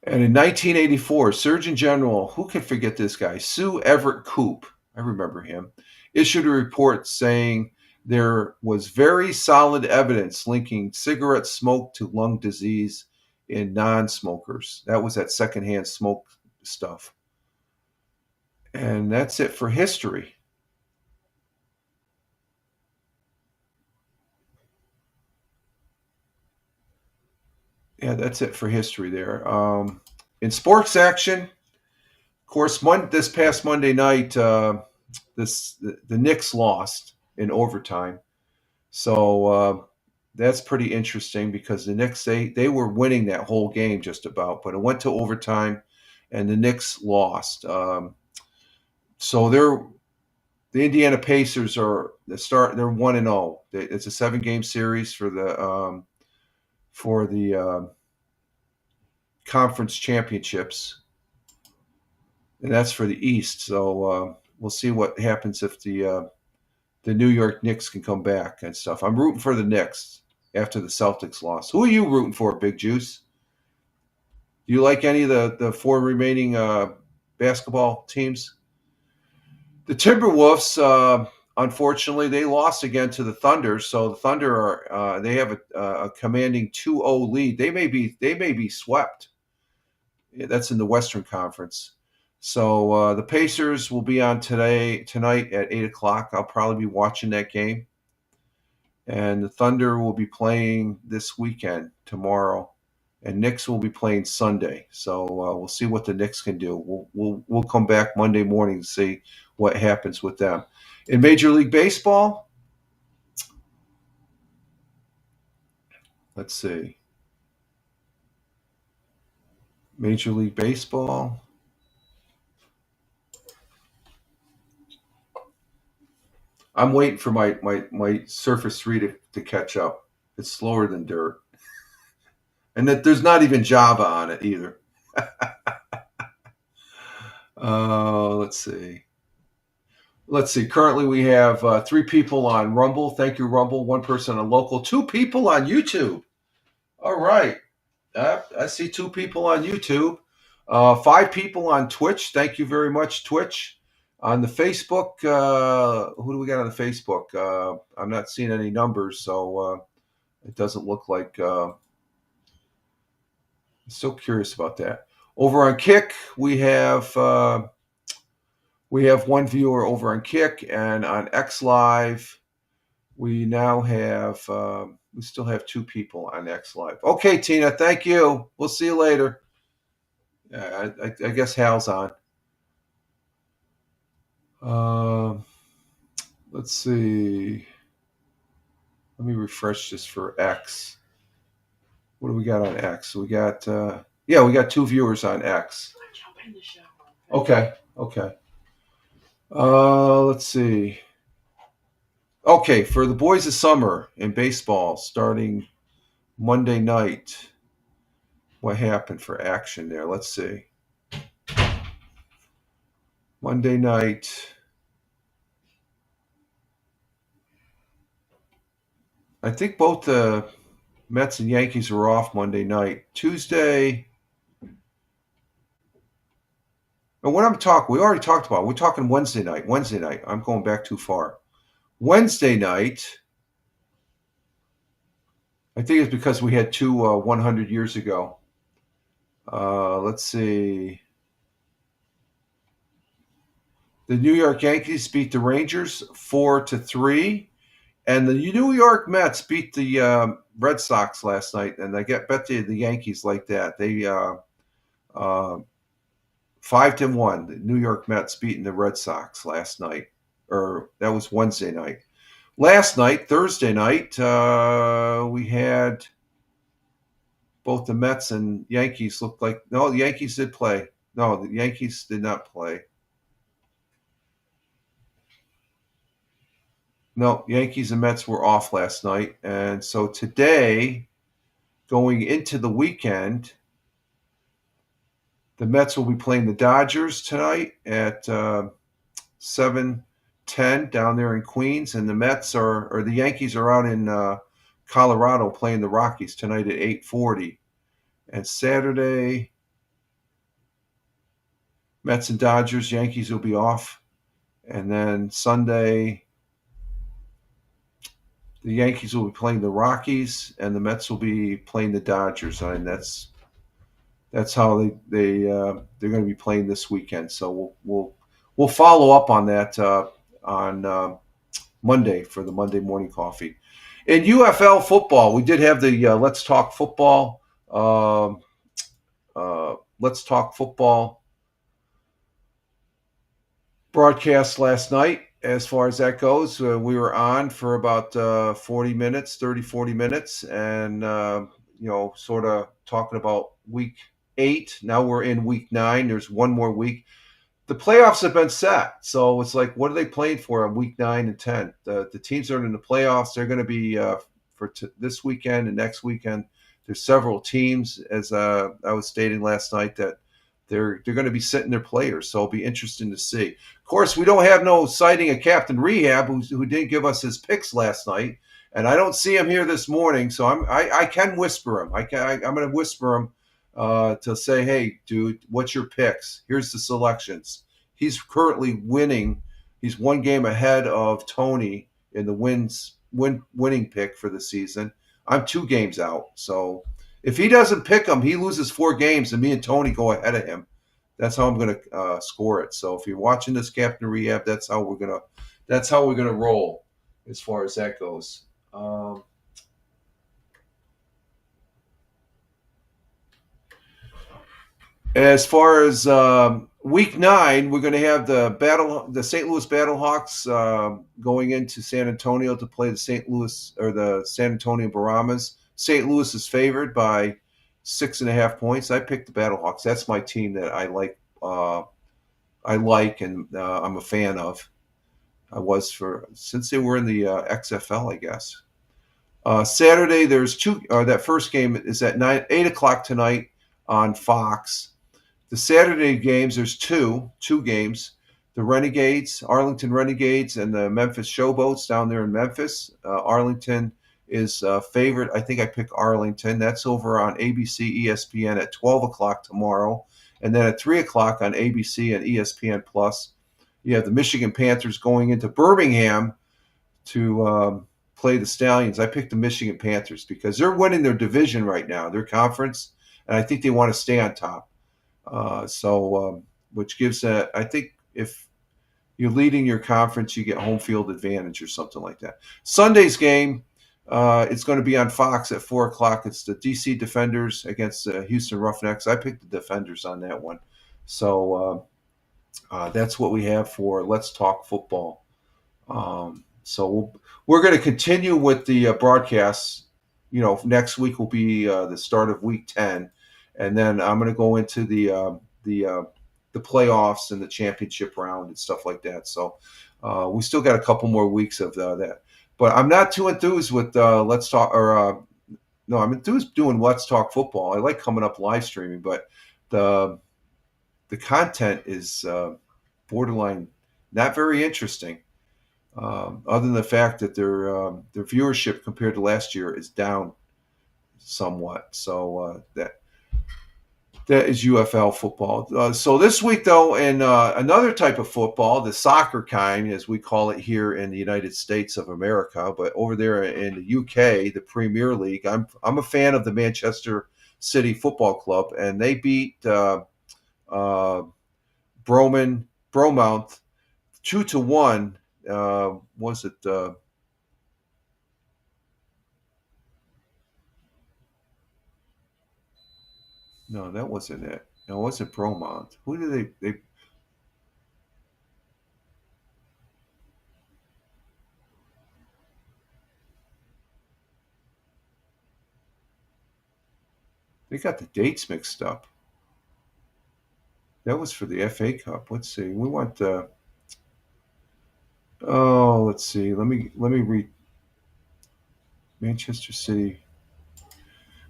Speaker 1: And in 1984, Surgeon General, who can forget this guy, Sue Everett Koop, I remember him, issued a report saying there was very solid evidence linking cigarette smoke to lung disease in non-smokers. That was that secondhand smoke stuff. And that's it for history. Yeah, that's it for history there. In sports action, of course, this past Monday night, the Knicks lost in overtime. So that's pretty interesting because the Knicks, they were winning that whole game just about, but it went to overtime and the Knicks lost. So the Indiana Pacers they're 1-0. It's a 7-game series for the conference championships, and that's for the East. So we'll see what happens if the New York Knicks can come back and stuff. I'm rooting for the Knicks after the Celtics lost. Who are you rooting for, Big Juice? Do you like any of the 4 remaining basketball teams? The Timberwolves, unfortunately, they lost again to the Thunder. So the Thunder they have a commanding 2-0 lead. They may be swept. That's in the Western Conference. So the Pacers will be on tonight at 8 o'clock. I'll probably be watching that game. And the Thunder will be playing this weekend, tomorrow, and Knicks will be playing Sunday. So we'll see what the Knicks can do. We'll come back Monday morning to see what happens with them. In Major League Baseball, let's see. Major League Baseball. I'm waiting for my Surface 3 to catch up. It's slower than dirt. And that there's not even Java on it either. Let's see. Currently, we have 3 people on Rumble. Thank you, Rumble. 1 person on Local. 2 people on YouTube. All right. I see 2 people on YouTube. 5 people on Twitch. Thank you very much, Twitch. On the Facebook, who do we got on the Facebook? I'm not seeing any numbers, so it doesn't look like. I'm so curious about that. Over on Kick, we have 1 viewer over on Kick, and on X Live, we now have we still have 2 people on X Live. Okay, Tina, thank you. We'll see you later. I guess Hal's on. Let's see. Let me refresh this for X. What do we got on X? We got we got 2 viewers on X. Okay. Let's see. Okay, for the Boys of Summer in baseball, starting Monday night, what happened for action there? Let's see. Monday night. I think both the Mets and Yankees were off Monday night. Tuesday. And what I'm talking, we already talked about. We're talking Wednesday night. I'm going back too far. Wednesday night. I think it's because we had 2 100 years ago. Let's see. The New York Yankees beat the Rangers 4-3. And the New York Mets beat the Red Sox last night, and I bet the Yankees like that. They 5-1. The New York Mets beating the Red Sox last night, or that was Wednesday night. Last night, Thursday night, we had both the Mets and Yankees looked like the Yankees did play. No, the Yankees did not play. No, Yankees and Mets were off last night. And so today, going into the weekend, the Mets will be playing the Dodgers tonight at 7:10 down there in Queens. And the the Yankees are out in Colorado playing the Rockies tonight at 8:40. And Saturday, Mets and Dodgers, Yankees will be off. And then Sunday, the Yankees will be playing the Rockies, and the Mets will be playing the Dodgers. And that's how they're going to be playing this weekend. So we'll follow up on that on Monday for the Monday morning coffee. In UFL football, we did have the Let's Talk Football. Let's Talk Football broadcast last night. As far as that goes, we were on for about 40 minutes, and sort of talking about week 8. Now we're in week 9. There's 1 more week. The playoffs have been set, so it's like, what are they playing for on week 9 and 10? The teams that are in the playoffs, they're going to be for this weekend and next weekend. There's several teams, as I was stating last night, that they're going to be sitting their players, so it'll be interesting to see. Of course, we don't have no sighting of Captain Rehab, who didn't give us his picks last night, and I don't see him here this morning, so I can whisper him. I'm going to whisper him to say, hey, dude, what's your picks? Here's the selections. He's currently winning. He's one game ahead of Tony in the winning pick for the season. I'm 2 games out. So if he doesn't pick him, he loses 4 games, and me and Tony go ahead of him. That's how I'm going to score it. So if you're watching this Captain Rehab, that's how we're gonna roll as far as that goes. As far as week 9, we're going to have the St. Louis Battlehawks going into San Antonio to play the San Antonio Brahmas. St. Louis is favored by 6.5 points. I picked the Battlehawks. That's my team that I like. And I'm a fan of. I was since they were in the XFL, I guess. Saturday, there's 2. That first game is at 8 o'clock tonight on Fox. The Saturday games, there's two games. The Renegades, Arlington Renegades, and the Memphis Showboats down there in Memphis. Arlington is favored. I think I pick Arlington. That's over on ABC, ESPN at 12 o'clock tomorrow. And then at 3 o'clock on ABC and ESPN Plus, you have the Michigan Panthers going into Birmingham to play the Stallions. I picked the Michigan Panthers because they're winning their division right now, their conference, and I think they want to stay on top. Which gives I think if you're leading your conference, you get home field advantage or something like that. Sunday's game, it's going to be on Fox at 4 o'clock. It's the DC Defenders against the Houston Roughnecks. I picked the Defenders on that one. So that's what we have for Let's Talk Football. So we're going to continue with the broadcasts. Next week will be the start of week 10. And then I'm going to go into the playoffs and the championship round and stuff like that. So we still got a couple more weeks of that. But I'm not too enthused with Let's Talk. I'm enthused doing Let's Talk Football. I like coming up live streaming, but the content is borderline not very interesting. Other than the fact that their viewership compared to last year is down somewhat. So that is UFL football. So this week, though, in another type of football, the soccer kind, as we call it here in the United States of America, but over there in the UK, the Premier League, I'm a fan of the Manchester City Football Club, and they beat Bromount 2-1. Was it? No, that wasn't it. No, it wasn't Bromont. Who did they got the dates mixed up. That was for the FA Cup. Let's see. We want let's see. Let me read Manchester City.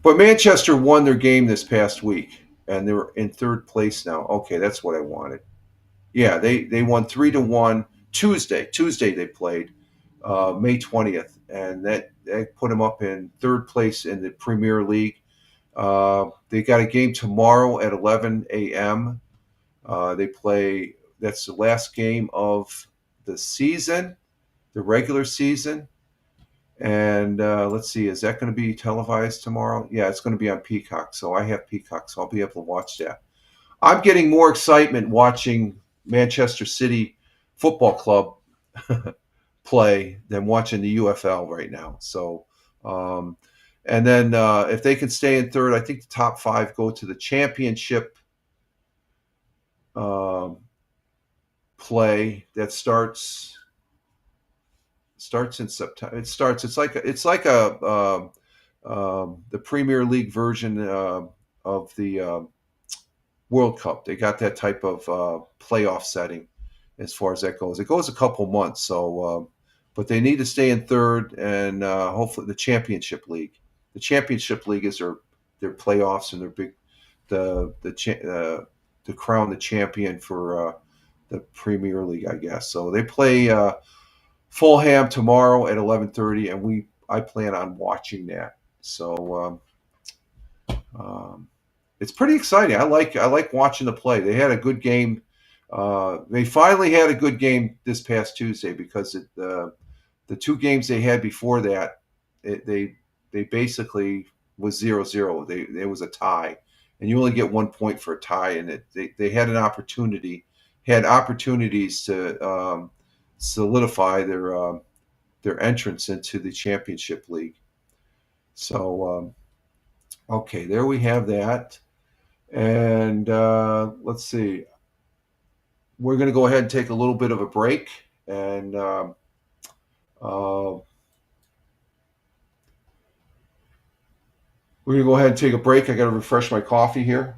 Speaker 1: But Manchester won their game this past week, and they're in 3rd place now. Okay, that's what I wanted. Yeah, they won 3-1 Tuesday. Tuesday they played May 20th, and that put them up in 3rd place in the Premier League. They got a game tomorrow at 11 a.m. They play. That's the last game of the season, the regular season. And let's see, is that going to be televised tomorrow? Yeah, it's going to be on Peacock. So I have Peacock, so I'll be able to watch that. I'm getting more excitement watching Manchester City Football Club play than watching the UFL right now. So, and then if they can stay in 3rd, I think the top 5 go to the championship play that starts in September. It's like the Premier League version of the World Cup. They got that type of playoff setting as far as that goes. It goes a couple months, so but they need to stay in 3rd, and hopefully the Championship League. The Championship League is their playoffs and their big to crown the champion for the Premier League, I guess. So they play Fulham tomorrow at 11:30, and I plan on watching that. So it's pretty exciting. I like watching the play. They had a good game They finally had a good game this past Tuesday because the two games they had before that, they basically was 0-0. It was a tie, and you only get 1 point for a tie. And they had opportunities to solidify their entrance into the championship league. So okay, there we have that. And let's see. We're going to go ahead and take a little bit of a break, and we're going to go ahead and take a break. I got to refresh my coffee here.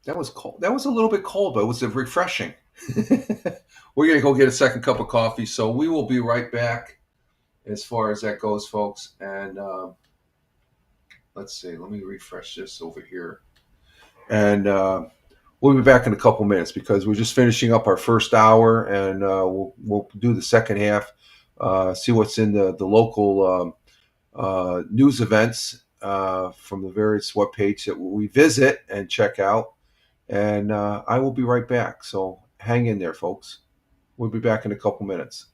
Speaker 1: That was cold. That was a little bit cold, but it was refreshing. We're going to go get a second cup of coffee, so we will be right back as far as that goes, folks. And let's see. Let me refresh this over here. And we'll be back in a couple minutes because we're just finishing up our first hour, and we'll do the second half, see what's in the local news events from the various webpages that we visit and check out. And I will be right back. So hang in there, folks. We'll be back in a couple minutes.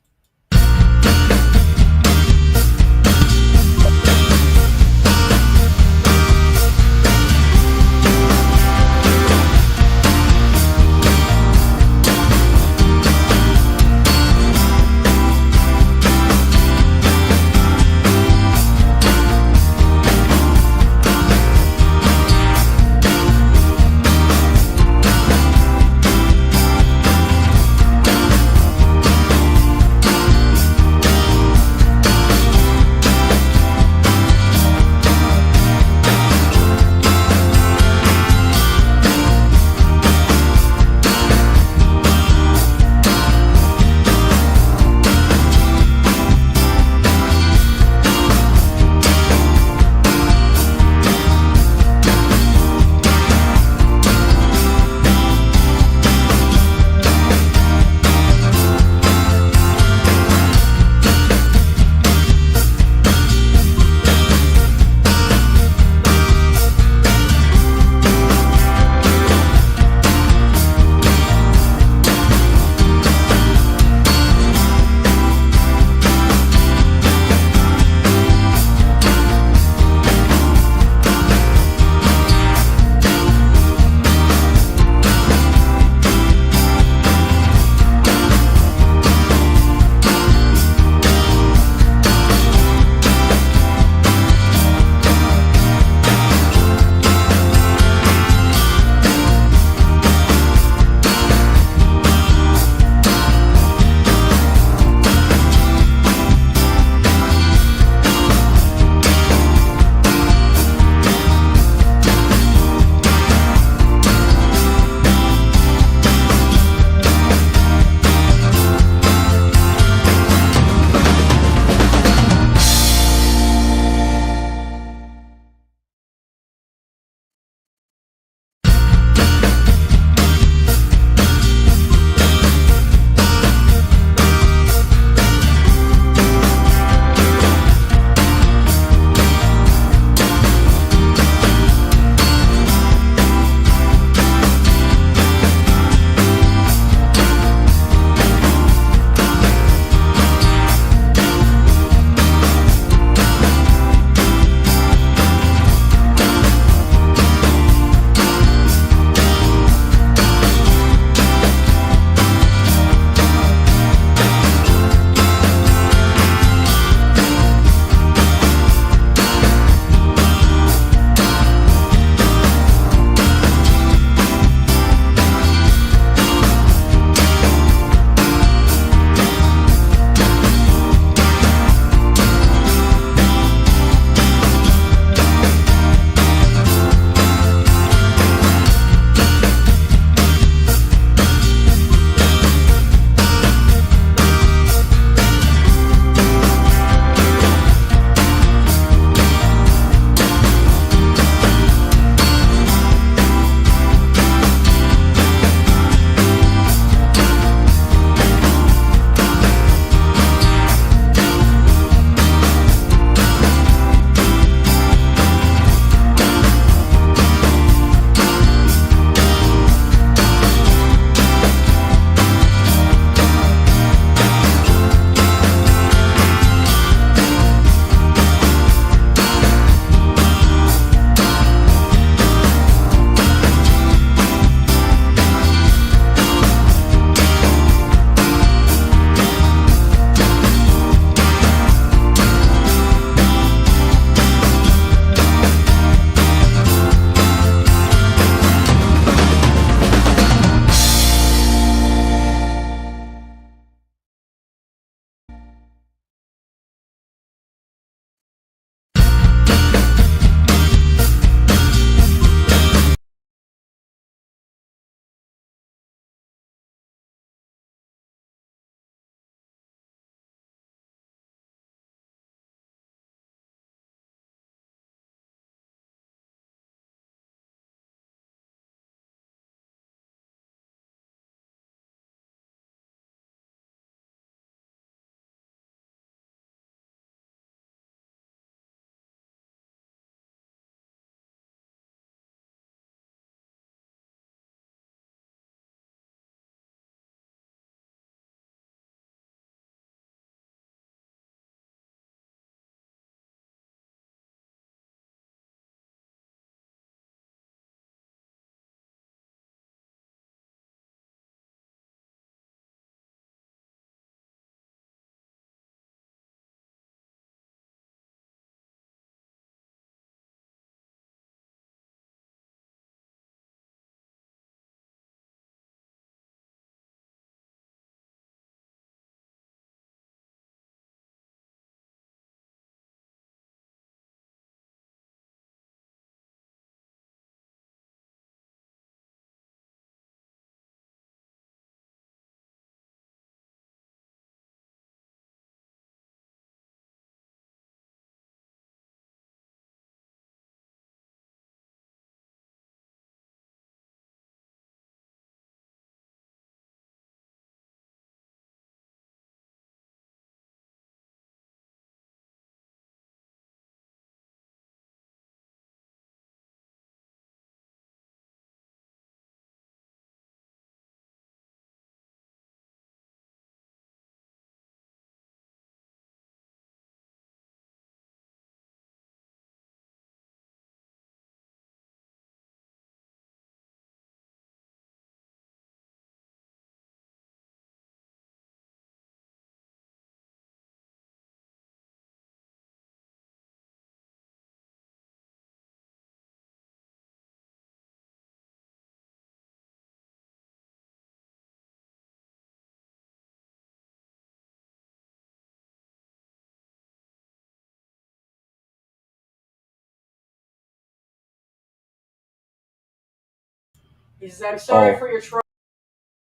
Speaker 4: He says, I'm sorry
Speaker 1: Oh.
Speaker 4: for your trouble.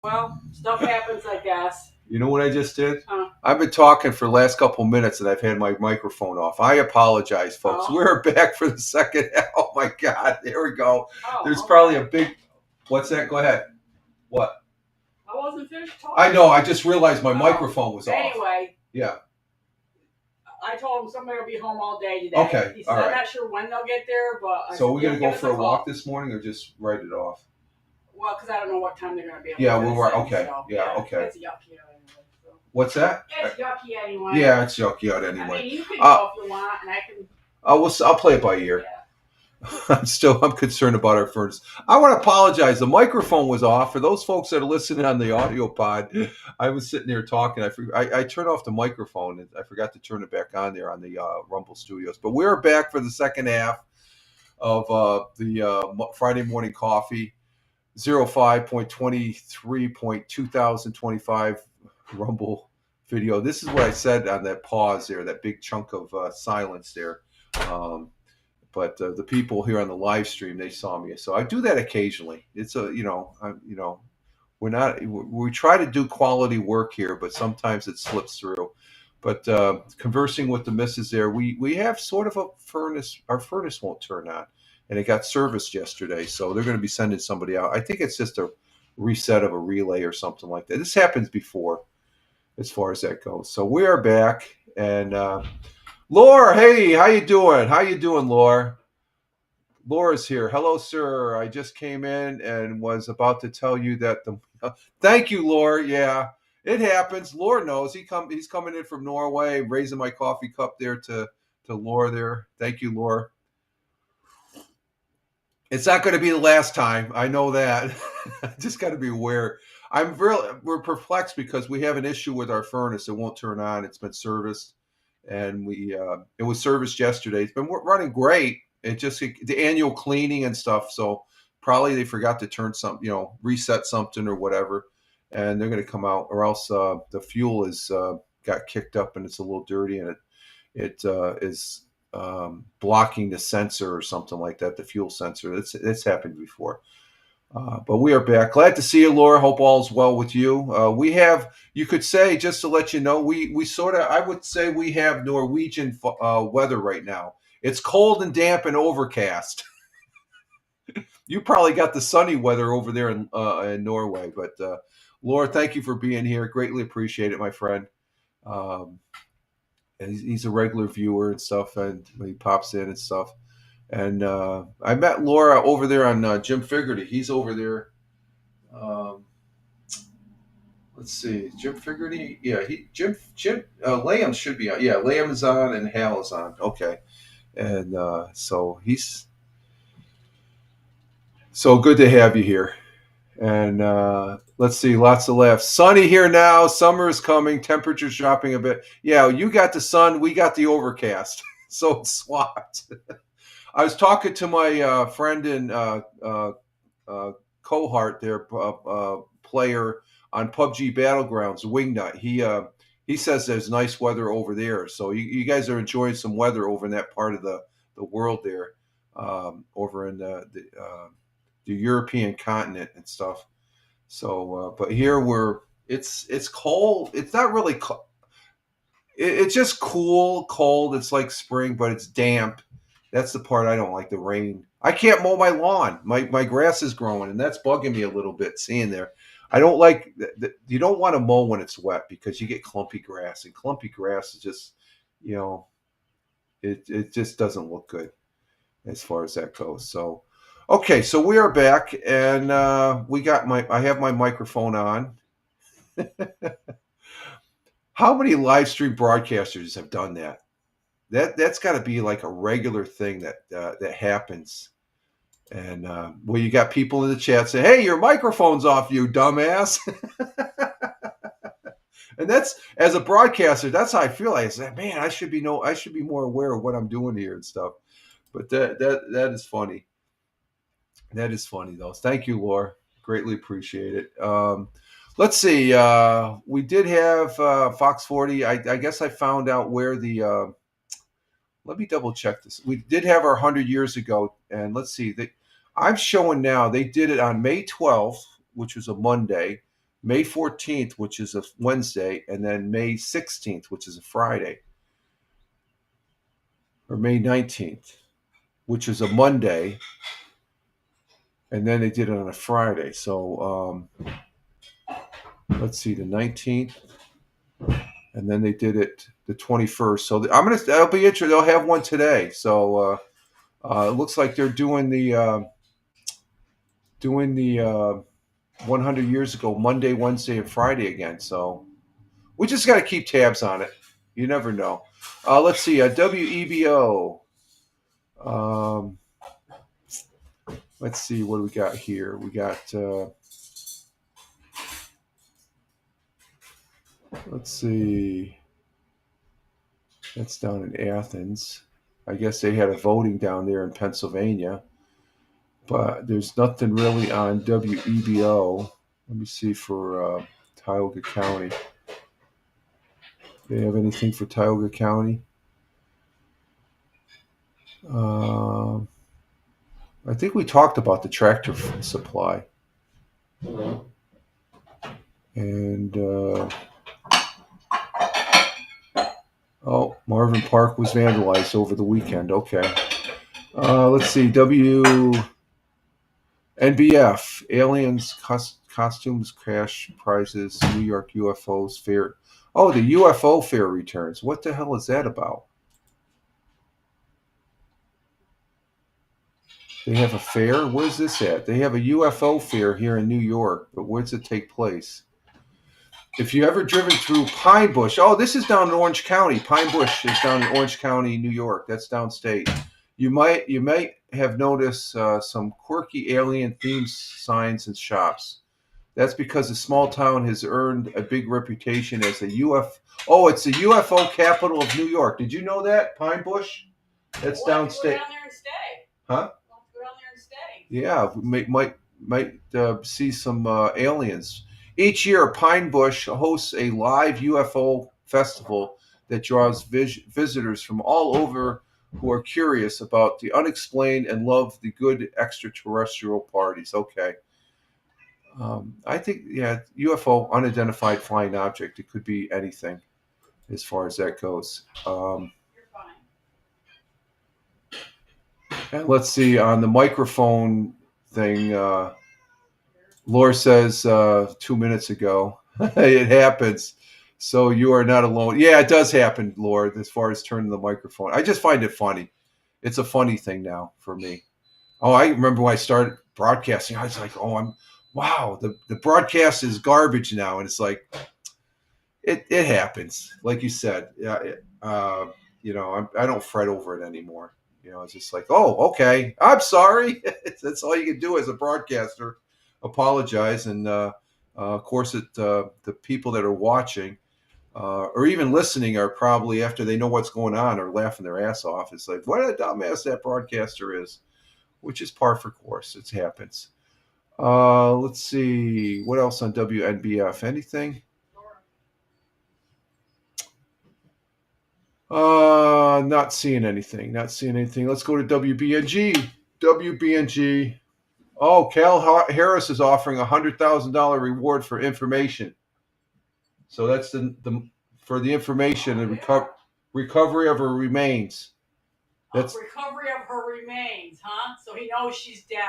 Speaker 4: Well, stuff happens, I guess.
Speaker 1: You know what I just did?
Speaker 4: Huh.
Speaker 1: I've been talking for the last couple minutes and I've had my microphone off. I apologize, folks.
Speaker 4: Oh.
Speaker 1: We're back for the second. Oh my God. There we go.
Speaker 4: Oh,
Speaker 1: There's
Speaker 4: okay.
Speaker 1: probably a big. What's that? Go ahead. What?
Speaker 4: I wasn't finished talking.
Speaker 1: I know. I just realized my microphone was off.
Speaker 4: Anyway,
Speaker 1: Yeah.
Speaker 4: I told him somebody will be home all day today.
Speaker 1: Okay,
Speaker 4: He said,
Speaker 1: all
Speaker 4: I'm
Speaker 1: right.
Speaker 4: not sure when they'll get there, but
Speaker 1: So we're
Speaker 4: going
Speaker 1: gonna go for a walk this morning, or just write it off?
Speaker 4: Well, because I don't know what time they're going to be able
Speaker 1: Yeah,
Speaker 4: to
Speaker 1: we'll
Speaker 4: visit,
Speaker 1: okay.
Speaker 4: so,
Speaker 1: Yeah, okay.
Speaker 4: It's yucky anyway. So.
Speaker 1: What's that?
Speaker 4: It's yucky anyway.
Speaker 1: Yeah, it's yucky out
Speaker 4: I
Speaker 1: anyway.
Speaker 4: mean, you can go if you want, and I can.
Speaker 1: I'll play it by ear.
Speaker 4: Yeah.
Speaker 1: I'm concerned about our furnace. I want to apologize. The microphone was off. For those folks that are listening on the audio pod, I was sitting there talking. I turned off the microphone and I forgot to turn it back on there on the Rumble Studios. But we're back for the second half of the Friday morning coffee 05.23.2025 Rumble video. This is what I said on that pause there, that big chunk of silence there. But the people here on the live stream, they saw me. So I do that occasionally. It's we try to do quality work here, but sometimes it slips through. But conversing with the missus there, we have sort of a furnace. Our furnace won't turn on, and it got serviced yesterday. So they're going to be sending somebody out. I think it's just a reset of a relay or something like that. This happens before, as far as that goes. So we are back, and Laura, hey, how you doing? How you doing, Laura? Laura's here. Hello, sir. I just came in and was about to tell you that thank you, Laura. Yeah, it happens. Laura knows. He's coming in from Norway, raising my coffee cup there to Laura there. Thank you, Laura. It's not going to be the last time. I know that. I just got to be aware. We're perplexed because we have an issue with our furnace. It won't turn on. It's been serviced. And it was serviced yesterday. It's been running great. The annual cleaning and stuff. So probably they forgot to turn something, reset something or whatever. And they're going to come out, or else the fuel is got kicked up and it's a little dirty, and it is blocking the sensor or something like that. The fuel sensor. It's happened before. But we are back. Glad to see you, Laura. Hope all's well with you. We have, you could say, just to let you know, we sort of, I would say we have Norwegian weather right now. It's cold and damp and overcast. You probably got the sunny weather over there in Norway. But Laura, thank you for being here. Greatly appreciate it, my friend. And he's a regular viewer and stuff, and he pops in and stuff. And I met Laura over there on Jim Figerty. He's over there. Let's see, Jim Figerty. Yeah, Jim. Liam should be on. Yeah, Liam is on and Hal is on. Okay, and so he's so good to have you here. And let's see, lots of laughs. Sunny here now. Summer is coming. Temperature's dropping a bit. Yeah, you got the sun. We got the overcast. So it's swapped. I was talking to my friend and cohort there, player on PUBG Battlegrounds, Wingnut. He says there's nice weather over there. So you guys are enjoying some weather over in that part of the world there, over in the European continent and stuff. So, but here it's cold. It's not really cold. It's just cold. It's like spring, but it's damp. That's the part I don't like, the rain. I can't mow my lawn. My grass is growing, and that's bugging me a little bit, seeing there. I don't like you don't want to mow when it's wet because you get clumpy grass, and clumpy grass is just, it just doesn't look good as far as that goes. So, okay, so we are back, and I have my microphone on. How many live stream broadcasters have done that? That's got to be like a regular thing that happens. And well, you got people in the chat saying, "Hey, your microphone's off, you dumbass." And that's, as a broadcaster, that's how I feel. I say, man, I should be more aware of what I'm doing here and stuff. But that is funny. That is funny though. Thank you, Laura. Greatly appreciate it. Let's see. We did have Fox 40. I guess I found out where let me double check this. We did have our 100 years ago, and let's see. I'm showing now they did it on May 12th, which was a Monday, May 14th, which is a Wednesday, and then May 16th, which is a Friday, or May 19th, which is a Monday, and then they did it on a Friday. So let's see, the 19th, and then they did it the 21st. So that'll be interesting. They'll have one today. So it looks like they're doing the 100 years ago, Monday, Wednesday, and Friday again. So we just got to keep tabs on it. You never know. Let's see, WEBO. Let's see, what do we got here? We got, let's see, that's down in Athens. I guess they had a voting down there in Pennsylvania. But there's nothing really on WEBO. Let me see for Tioga County. Do they have anything for Tioga County? I think we talked about the tractor supply. And, Marvin Park was vandalized over the weekend. Okay. Let's see, NBF, aliens, costumes, crash prizes, New York UFOs fair. Oh, the UFO fair returns. What the hell is that about? They have a fair? Where's this at? They have a UFO fair here in New York, but where does it take place? If you ever driven through Pine Bush, this is down in Orange County. Pine Bush is down in Orange County, New York. That's downstate. You might have noticed some quirky alien themed signs and shops. That's because the small town has earned a big reputation as a UFO. Oh, it's the UFO capital of New York. Did you know that, Pine Bush? That's downstate.
Speaker 4: Go down there and stay.
Speaker 1: Huh?
Speaker 4: Go down there and stay.
Speaker 1: Yeah, we might see some aliens. Each year, Pine Bush hosts a live UFO festival that draws visitors from all over who are curious about the unexplained and love the good extraterrestrial parties. Okay. I think, UFO, unidentified flying object. It could be anything as far as that goes.
Speaker 4: You're fine.
Speaker 1: And let's see, on the microphone thing, Laura says 2 minutes ago, it happens. So you are not alone. Yeah, it does happen, Laura, as far as turning the microphone. I just find it funny. It's a funny thing now for me. Oh, I remember when I started broadcasting, I was like, wow, the broadcast is garbage now. And it's like, it happens. Like you said, I don't fret over it anymore. It's just like, okay, I'm sorry. That's all you can do as a broadcaster. Apologize. And of course, the people that are watching or even listening are probably, after they know what's going on, are laughing their ass off. It's like, what a dumbass that broadcaster is, which is par for course. It happens. Let's see. What else on WNBF? Anything? Not seeing anything. Let's go to WBNG. WBNG. Oh, Cal Harris is offering $100,000 reward for information. So that's for the information and recovery of her remains.
Speaker 4: That's recovery of her remains, huh? So he knows she's dead.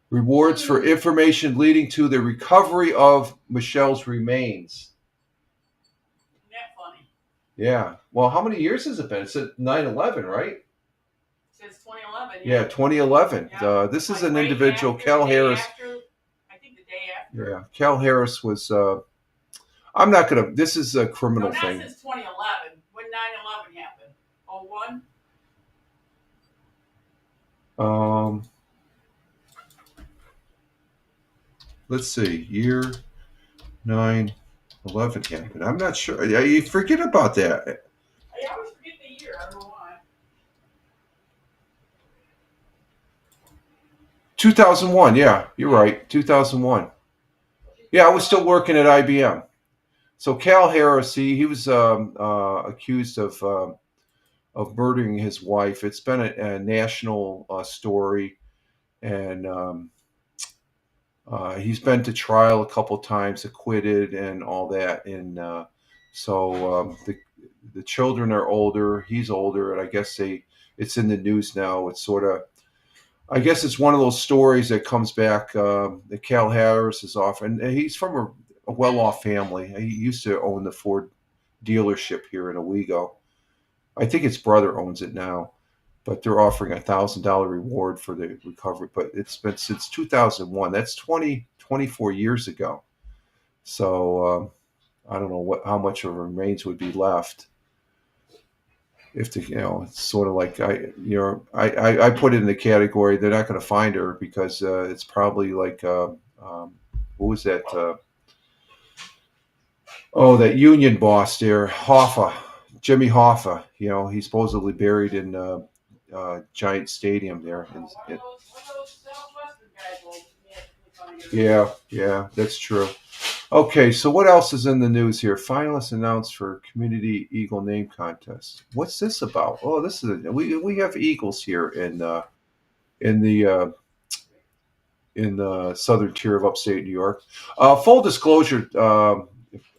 Speaker 1: Rewards for information leading to the recovery of Michelle's remains.
Speaker 4: Isn't that funny?
Speaker 1: Yeah. Well, how many years has it been? It's at 9/11, right?
Speaker 4: Since 2011.
Speaker 1: Yeah, 2011.
Speaker 4: Yeah.
Speaker 1: This is an individual, Cal Harris.
Speaker 4: I think the day after.
Speaker 1: Yeah, Cal Harris was. I'm not gonna. This is a criminal thing.
Speaker 4: Not since 2011. When 9/11 happened. 01.
Speaker 1: Let's see. Year 9/11 happened. I'm not sure. Yeah, you forget about that.
Speaker 4: I always forget the year. I don't know why.
Speaker 1: 2001. Yeah, you're right. 2001. Yeah, I was still working at IBM. So Cal Harris, he was accused of murdering his wife. It's been a national story. and he's been to trial a couple times, acquitted, and all that. And the children are older. He's older, and I guess it's in the news now. It's sort of, I guess it's one of those stories that comes back. That Cal Harris is off, and he's from a well-off family. He used to own the Ford dealership here in Owego. I think his brother owns it now, but they're offering $1,000 reward for the recovery. But it's been since 2001. That's 24 years ago. So I don't know how much of remains would be left. If it's sort of like I put it in the category they're not going to find her because it's probably like what was that? That union boss there, Hoffa, Jimmy Hoffa. He's supposedly buried in Giant Stadium there.
Speaker 4: One of those Southwestern guys will
Speaker 1: Yeah, that's true. Okay, so what else is in the news here? Finalists announced for Community Eagle Name Contest. What's this about? Oh, this is we have eagles here in the southern tier of upstate New York. Full disclosure,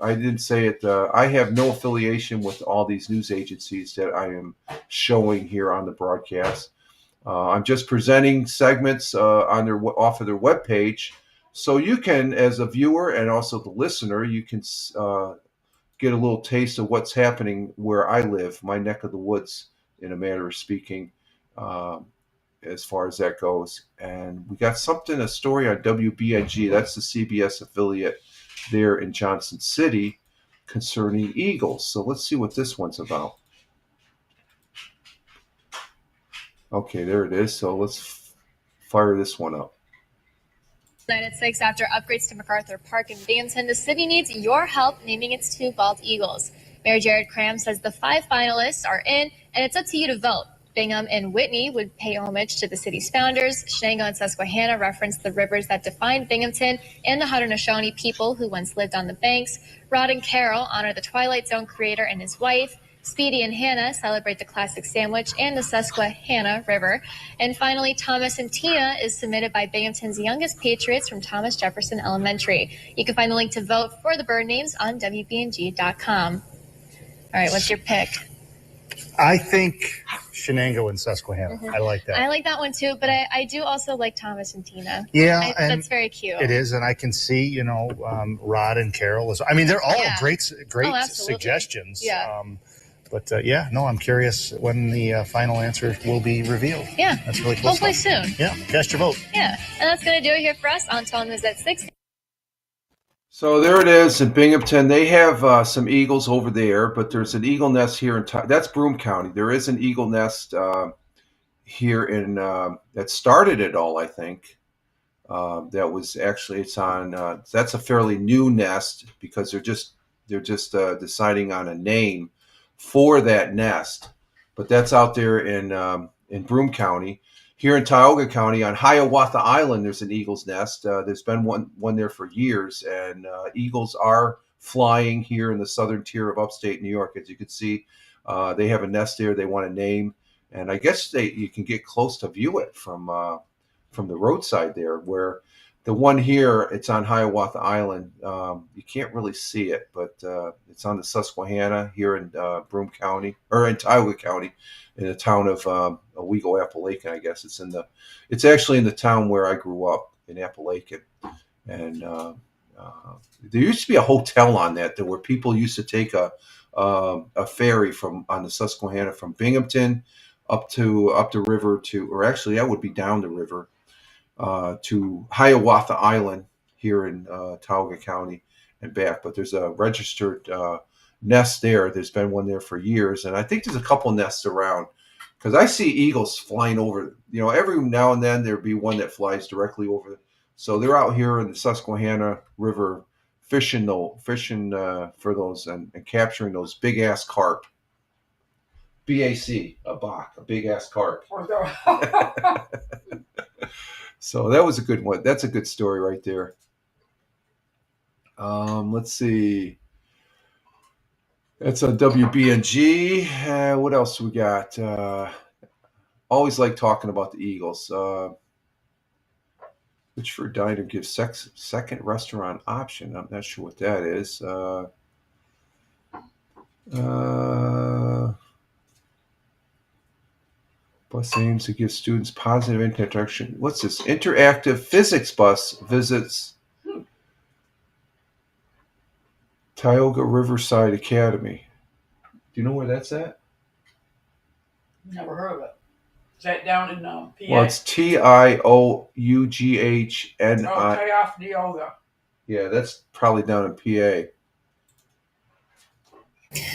Speaker 1: I didn't say it. I have no affiliation with all these news agencies that I am showing here on the broadcast. I'm just presenting segments off of their webpage. So you can, as a viewer and also the listener, you can get a little taste of what's happening where I live, my neck of the woods, in a manner of speaking, as far as that goes. And we got a story on WBNG, that's the CBS affiliate there in Johnson City, concerning eagles. So let's see what this one's about. Okay, there it is. So let's fire this one up.
Speaker 5: Tonight at 6, after upgrades to MacArthur Park in Binghamton, the city needs your help naming its 2 bald eagles. Mayor Jared Cram says the 5 finalists are in, and it's up to you to vote. Bingham and Whitney would pay homage to the city's founders. Shenango and Susquehanna reference the rivers that defined Binghamton and the Haudenosaunee people who once lived on the banks. Rod and Carroll honor the Twilight Zone creator and his wife. Speedy and Hannah celebrate the classic sandwich and the Susquehanna River. And finally, Thomas and Tina is submitted by Binghamton's youngest patriots from Thomas Jefferson Elementary. You can find the link to vote for the bird names on WBNG.com. All right, what's your pick?
Speaker 6: I think Shenango and Susquehanna. I like that.
Speaker 5: I like that one too, but I do also like Thomas and Tina.
Speaker 6: Yeah, and
Speaker 5: that's very cute.
Speaker 6: It is, and I can see, Rod and Carol. I mean, they're all great suggestions.
Speaker 5: Yeah.
Speaker 6: I'm curious when the final answer will be revealed.
Speaker 5: Yeah.
Speaker 6: That's really cool.
Speaker 5: Hopefully soon.
Speaker 6: Yeah, cast your vote.
Speaker 5: Yeah, and that's going to do it here for us on Tone News at 6.
Speaker 1: So there it is in Binghamton. They have some eagles over there, but there's an eagle nest here that's Broome County. There is an eagle nest here in that started it all, I think. That was actually it's on. That's a fairly new nest because they're just deciding on a name for that nest. But that's out there in Broome County. Here in Tioga County on Hiawatha Island, there's an eagle's nest. There's been one there for years, and eagles are flying here in the southern tier of upstate New York. As you can see, they have a nest there they want to name, and I guess you can get close to view it from the roadside there. Where the one here, it's on Hiawatha Island. You can't really see it, but it's on the Susquehanna here in Broome County or in Tioga County. In the town of Owego, Appalachian, I guess it's actually in the town where I grew up in Appalachian, and there used to be a hotel on that where people used to take a ferry on the Susquehanna from Binghamton up the river or actually that would be down the river to Hiawatha Island here in Tioga County and back. But there's a registered nest there. There's been one there for years, and I think there's a couple nests around because I see eagles flying over. Every now and then there'd be one that flies directly over. So they're out here in the Susquehanna River fishing for those and capturing those big ass carp. BAC, a bach, a big ass carp. So that was a good one. That's a good story right there. Let's see. That's on WBNG. What else we got? Always like talking about the Eagles. Richford Diner gives second restaurant option. I'm not sure what that is. Bus aims to give students positive interaction. What's this? Interactive physics bus visits Tioga Riverside Academy. Do you know where that's at?
Speaker 4: Never heard of it. Is that down in PA?
Speaker 1: Well, it's Tioughnni.
Speaker 4: Oh, Tioga.
Speaker 1: Yeah, that's probably down in PA.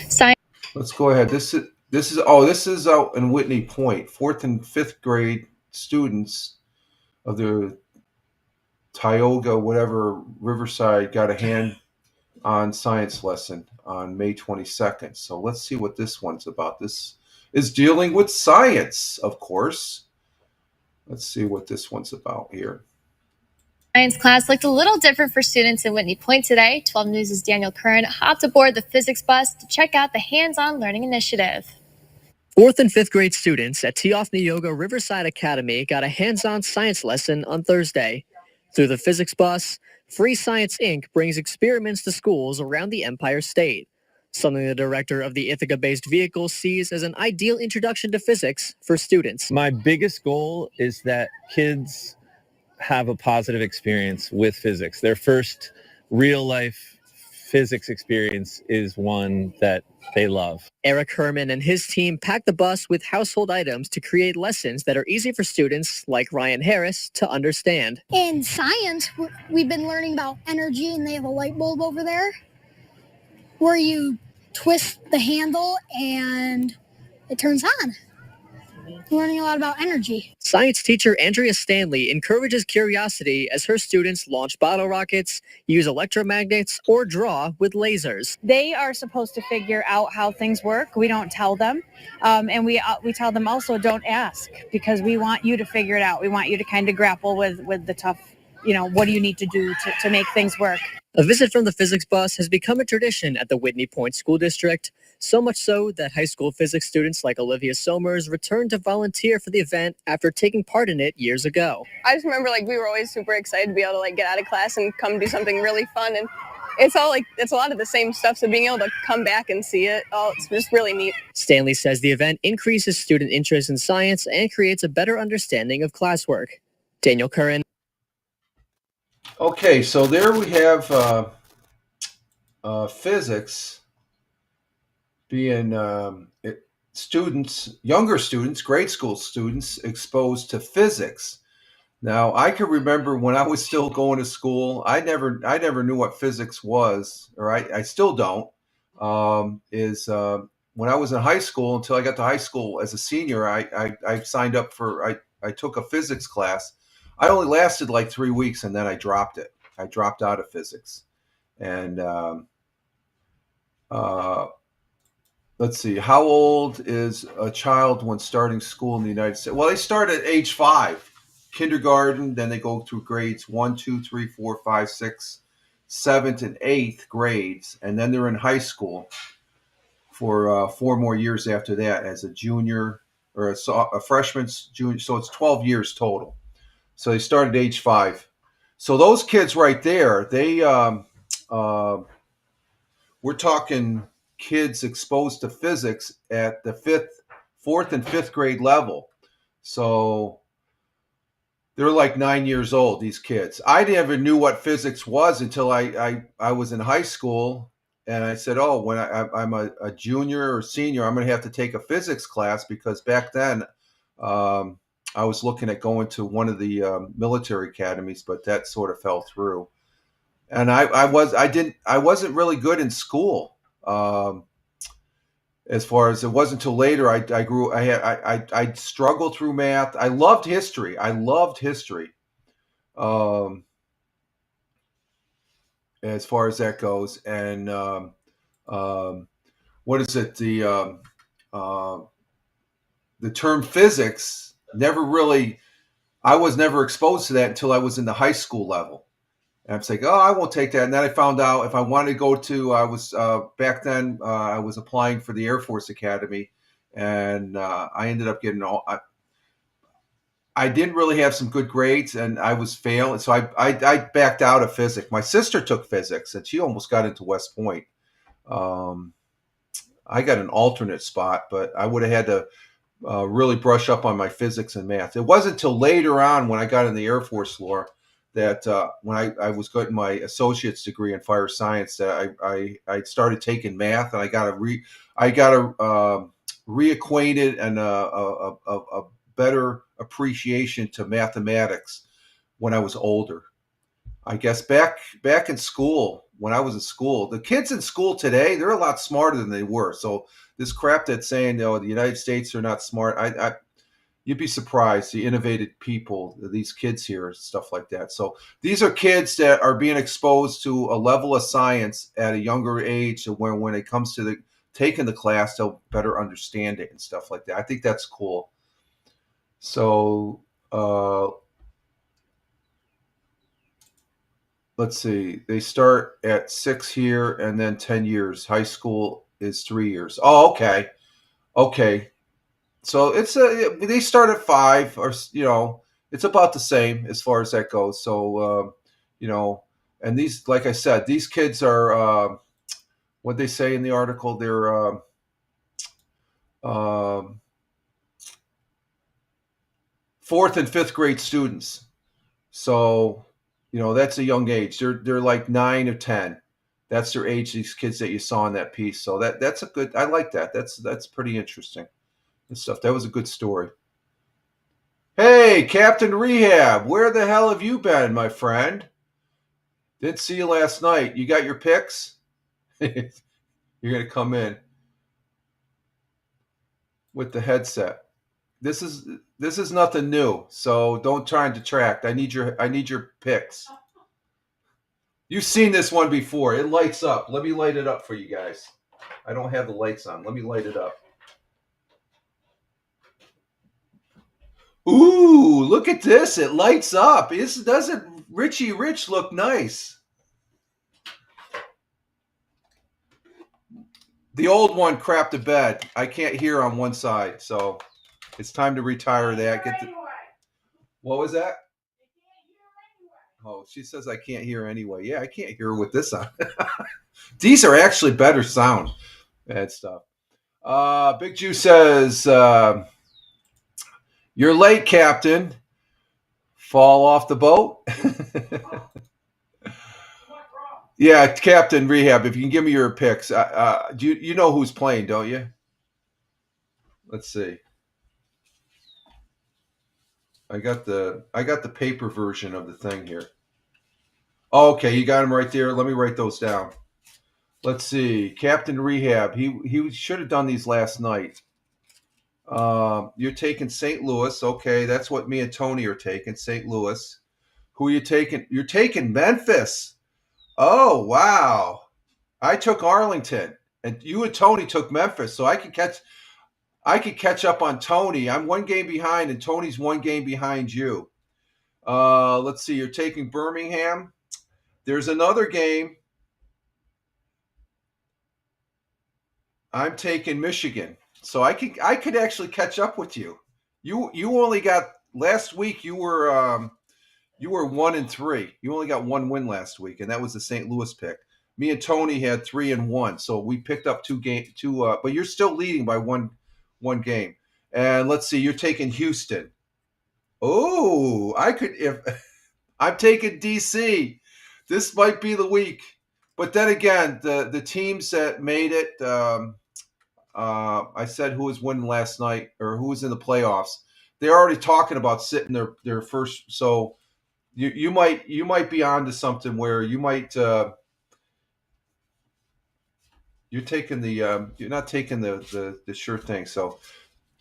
Speaker 5: Science.
Speaker 1: Let's go ahead. This is out in Whitney Point. 4th and 5th grade students of the Tioga whatever Riverside got a hand-on science lesson on May 22nd. So let's see what this one's about. This is dealing with science, of course. Let's see what this one's about here.
Speaker 5: Science class looked a little different for students in Whitney Point today. 12 News' Daniel Curran hopped aboard the physics bus to check out the hands-on learning initiative.
Speaker 7: 4th and 5th grade students at Tioga Riverside Academy got a hands-on science lesson on Thursday. Through the physics bus, Free Science Inc. brings experiments to schools around the Empire State, something the director of the Ithaca-based vehicle sees as an ideal introduction to physics for students.
Speaker 8: My biggest goal is that kids have a positive experience with physics. Their first real-life physics experience is one that they love.
Speaker 7: Eric Herman and his team packed the bus with household items to create lessons that are easy for students like Ryan Harris to understand.
Speaker 9: In science, we've been learning about energy, and they have a light bulb over there where you twist the handle and it turns on. We're learning a lot about energy.
Speaker 7: Science teacher Andrea Stanley encourages curiosity as her students launch bottle rockets, use electromagnets, or draw with lasers.
Speaker 10: They are supposed to figure out how things work. We don't tell them. And we tell them also don't ask, because we want you to figure it out. We want you to kind of grapple with the tough, what do you need to do to make things work?
Speaker 7: A visit from the physics bus has become a tradition at the Whitney Point School District, so much so that high school physics students like Olivia Somers returned to volunteer for the event after taking part in it years ago.
Speaker 11: I just remember we were always super excited to be able to get out of class and come do something really fun, and it's a lot of the same stuff, so being able to come back and see it all, it's just really neat.
Speaker 7: Stanley says the event increases student interest in science and creates a better understanding of classwork. Daniel Curran.
Speaker 1: Okay, so there we have physics being younger students, grade school students, exposed to physics. Now, I can remember when I was still going to school, I never knew what physics was, or I still don't. When I was in high school, until I got to high school as a senior, I signed up I took a physics class. I only lasted like 3 weeks, and then I dropped it. I dropped out of physics. And let's see, how old is a child when starting school in the United States? Well, they start at age 5, kindergarten, then they go through grades 1, 2, 3, 4, 5, 6, 7th, and 8th grades, and then they're in high school for 4 more years after that as a junior or a freshman, junior. So it's 12 years total. So they start at age 5. So those kids right there, we're talking kids exposed to physics at the 4th and 5th grade level. So they're like 9 years old, these kids. I never knew what physics was until I was in high school. And I said, oh, when I'm a junior or senior, I'm going to have to take a physics class, because back then I was looking at going to one of the military academies, but that sort of fell through. And I wasn't really good in school. As far as it wasn't until later I struggled through math. I loved history. As far as that goes. And what is it? The term physics I was never exposed to that until I was in the high school level. And I'm saying, I won't take that. And then I found out if I wanted to go to, back then I was applying for the Air Force Academy, and I ended up getting I didn't really have some good grades, and I was failing. So I backed out of physics. My sister took physics, and she almost got into West Point. I got an alternate spot, but I would have had to really brush up on my physics and math. It wasn't until later on when I got in the Air Force lore that when I was getting my associate's degree in fire science that I started taking math, and I got reacquainted and a better appreciation to mathematics when I was older. I guess back in school, when I was in school, the kids in school today, they're a lot smarter than they were. So this crap that's saying, the United States are not smart, you'd be surprised, the innovative people, these kids here, stuff like that. So these are kids that are being exposed to a level of science at a younger age, so when it comes to taking the class, they'll better understand it and stuff like that. I think that's cool. So let's see. They start at 6 here and then 10 years. High school is 3 years. Oh, okay. Okay. So they start at 5, or it's about the same as far as that goes. So and these, like I said, these kids are what they say in the article. They're 4th and 5th grade students. So that's a young age. They're like 9 or 10. That's their age. These kids that you saw in that piece. So that's a good. I like that. That's pretty interesting and stuff. That was a good story. Hey, Captain Rehab, where the hell have you been, my friend? Didn't see you last night. You got your picks? You're gonna come in with the headset. This is nothing new, so don't try and detract. I need your picks. You've seen this one before. It lights up. Let me light it up for you guys. I don't have the lights on. Let me light it up. Ooh, look at this. It lights up. Doesn't Richie Rich look nice? The old one crapped the bed. I can't hear on one side, so it's time to retire that. What was that? Oh, she says I can't hear anyway. Yeah, I can't hear with this on. These are actually better sound. Bad stuff. Big Jew says, you're late, Captain. Fall off the boat? Yeah, Captain Rehab, if you can give me your picks. You know who's playing, don't you? Let's see. I got the paper version of the thing here. Oh, okay, you got them right there. Let me write those down. Let's see. Captain Rehab. He should have done these last night. You're taking St. Louis. Okay, that's what me and Tony are taking. St. Louis. Who are you taking? You're taking Memphis. Oh, wow. I took Arlington, and you and Tony took Memphis, so I could catch up on Tony. I'm 1 game behind, and Tony's 1 game behind you. Let's see. You're taking Birmingham. There's another game. I'm taking Michigan, so I could actually catch up with you. You only got last week. You were 1-3. You only got 1 win last week, and that was the St. Louis pick. Me and Tony had 3-1, so we picked up 2 games. But you're still leading by one game. And let's see, you're taking Houston. Oh, if I'm taking DC. This might be the week. But then again, the teams that made it, I said who was winning last night or who was in the playoffs. They're already talking about sitting their first. So you might be onto something where you might. You're taking you're not taking the sure thing. So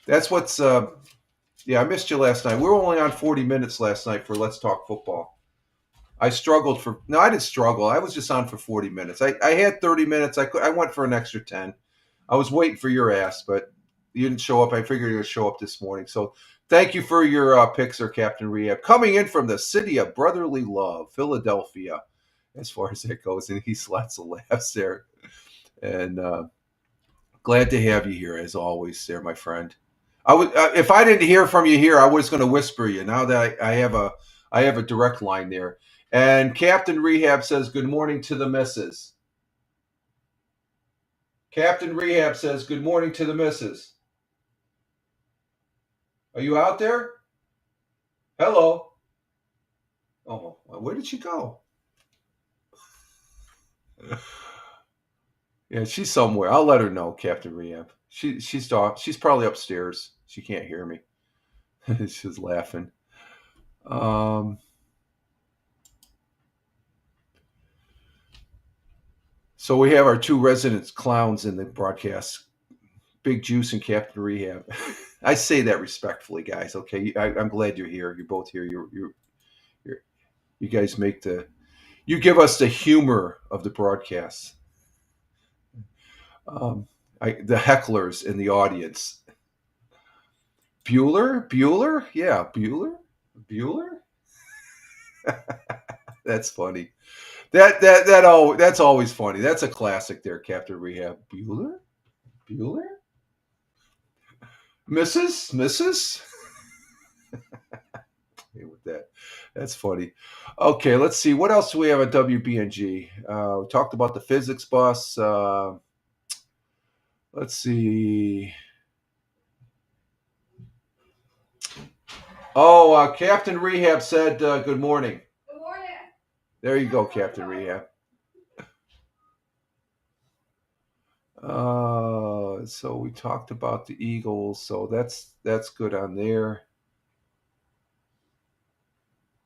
Speaker 1: that's what's. Yeah, I missed you last night. We were only on 40 minutes last night for Let's Talk Football. I struggled no, I didn't struggle. I was just on for 40 minutes. I had 30 minutes. I went for an extra 10. I was waiting for your ass, but you didn't show up. I figured you would show up this morning. So thank you for your picks, there, Captain Rehab. Coming in from the city of brotherly love, Philadelphia, as far as that goes. And he's lots of laughs there. And glad to have you here, as always, there, my friend. if I didn't hear from you here, I was going to whisper you. Now that I have a direct line there. And Captain Rehab says, good morning to the missus. Captain Rehab says, good morning to the missus. Are you out there? Hello. Oh, where did she go? Yeah, she's somewhere. I'll let her know, Captain Rehab. She's probably upstairs. She can't hear me. She's laughing. So we have our two resident clowns in the broadcast, Big Juice and Captain Rehab. I say that respectfully, guys. Okay, I'm glad you're here. You're both here. You guys you give us the humor of the broadcast. The hecklers in the audience. Bueller? Yeah, Bueller? That's funny. That's always funny. That's a classic there, Captain Rehab. Bueller? Mrs.? With that. That's funny. Okay, let's see. What else do we have at WBNG? We talked about the physics bus. Let's see. Oh, Captain Rehab said good morning.
Speaker 4: Good morning.
Speaker 1: There you go, Captain Rehab. So we talked about the Eagles, so that's good on there.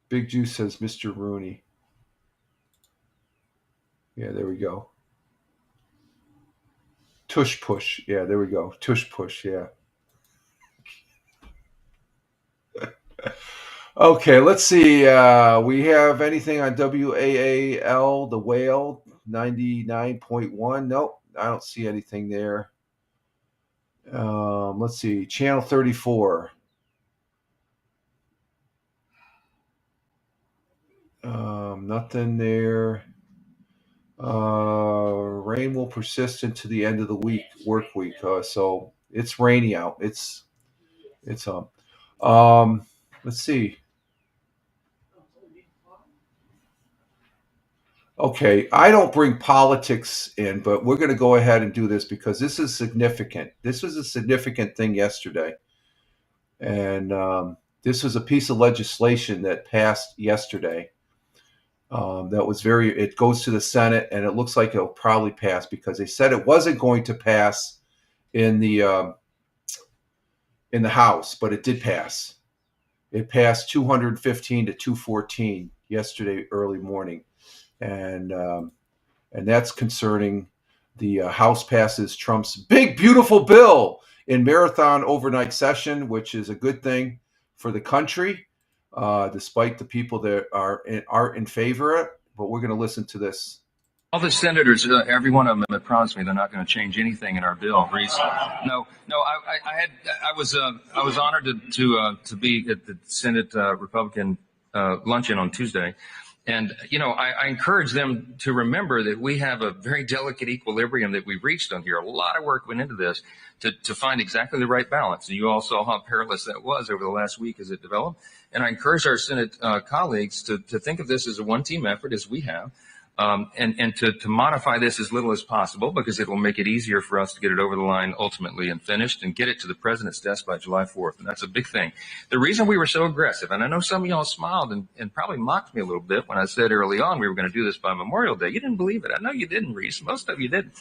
Speaker 1: Big Juice says Mr. Rooney. Yeah, there we go. Tush push. Yeah, there we go. Tush push. Yeah. Okay, let's see. We have anything on WAAL, the Whale, 99.1? Nope, I don't see anything there. Let's see. Channel 34. Nothing there. Rain will persist into the end of the work week. So it's rainy out. It's let's see. Okay, I don't bring politics in, but we're going to go ahead and do this because this is significant. This was a significant thing yesterday. And this was a piece of legislation that passed yesterday. It goes to the Senate, and it looks like it'll probably pass because they said it wasn't going to pass in the House, but it did pass. It passed 215 to 214 yesterday early morning, and that's concerning the House passes Trump's big beautiful bill in marathon overnight session, which is a good thing for the country. Despite the people that aren't in favor of it, but we're going to listen to this.
Speaker 12: All the senators, every one of them have promised me they're not going to change anything in our bill. No. I was honored to be at the Senate Republican luncheon on Tuesday, and I encourage them to remember that we have a very delicate equilibrium that we've reached on here. A lot of work went into this to find exactly the right balance, and you all saw how perilous that was over the last week as it developed. And I encourage our Senate colleagues to think of this as a one-team effort, as we have, and to modify this as little as possible, because it will make it easier for us to get it over the line ultimately and finished and get it to the president's desk by July 4th. And that's a big thing. The reason we were so aggressive, and I know some of y'all smiled and probably mocked me a little bit when I said early on we were going to do this by Memorial Day. You didn't believe it. I know you didn't, Reese. Most of you didn't.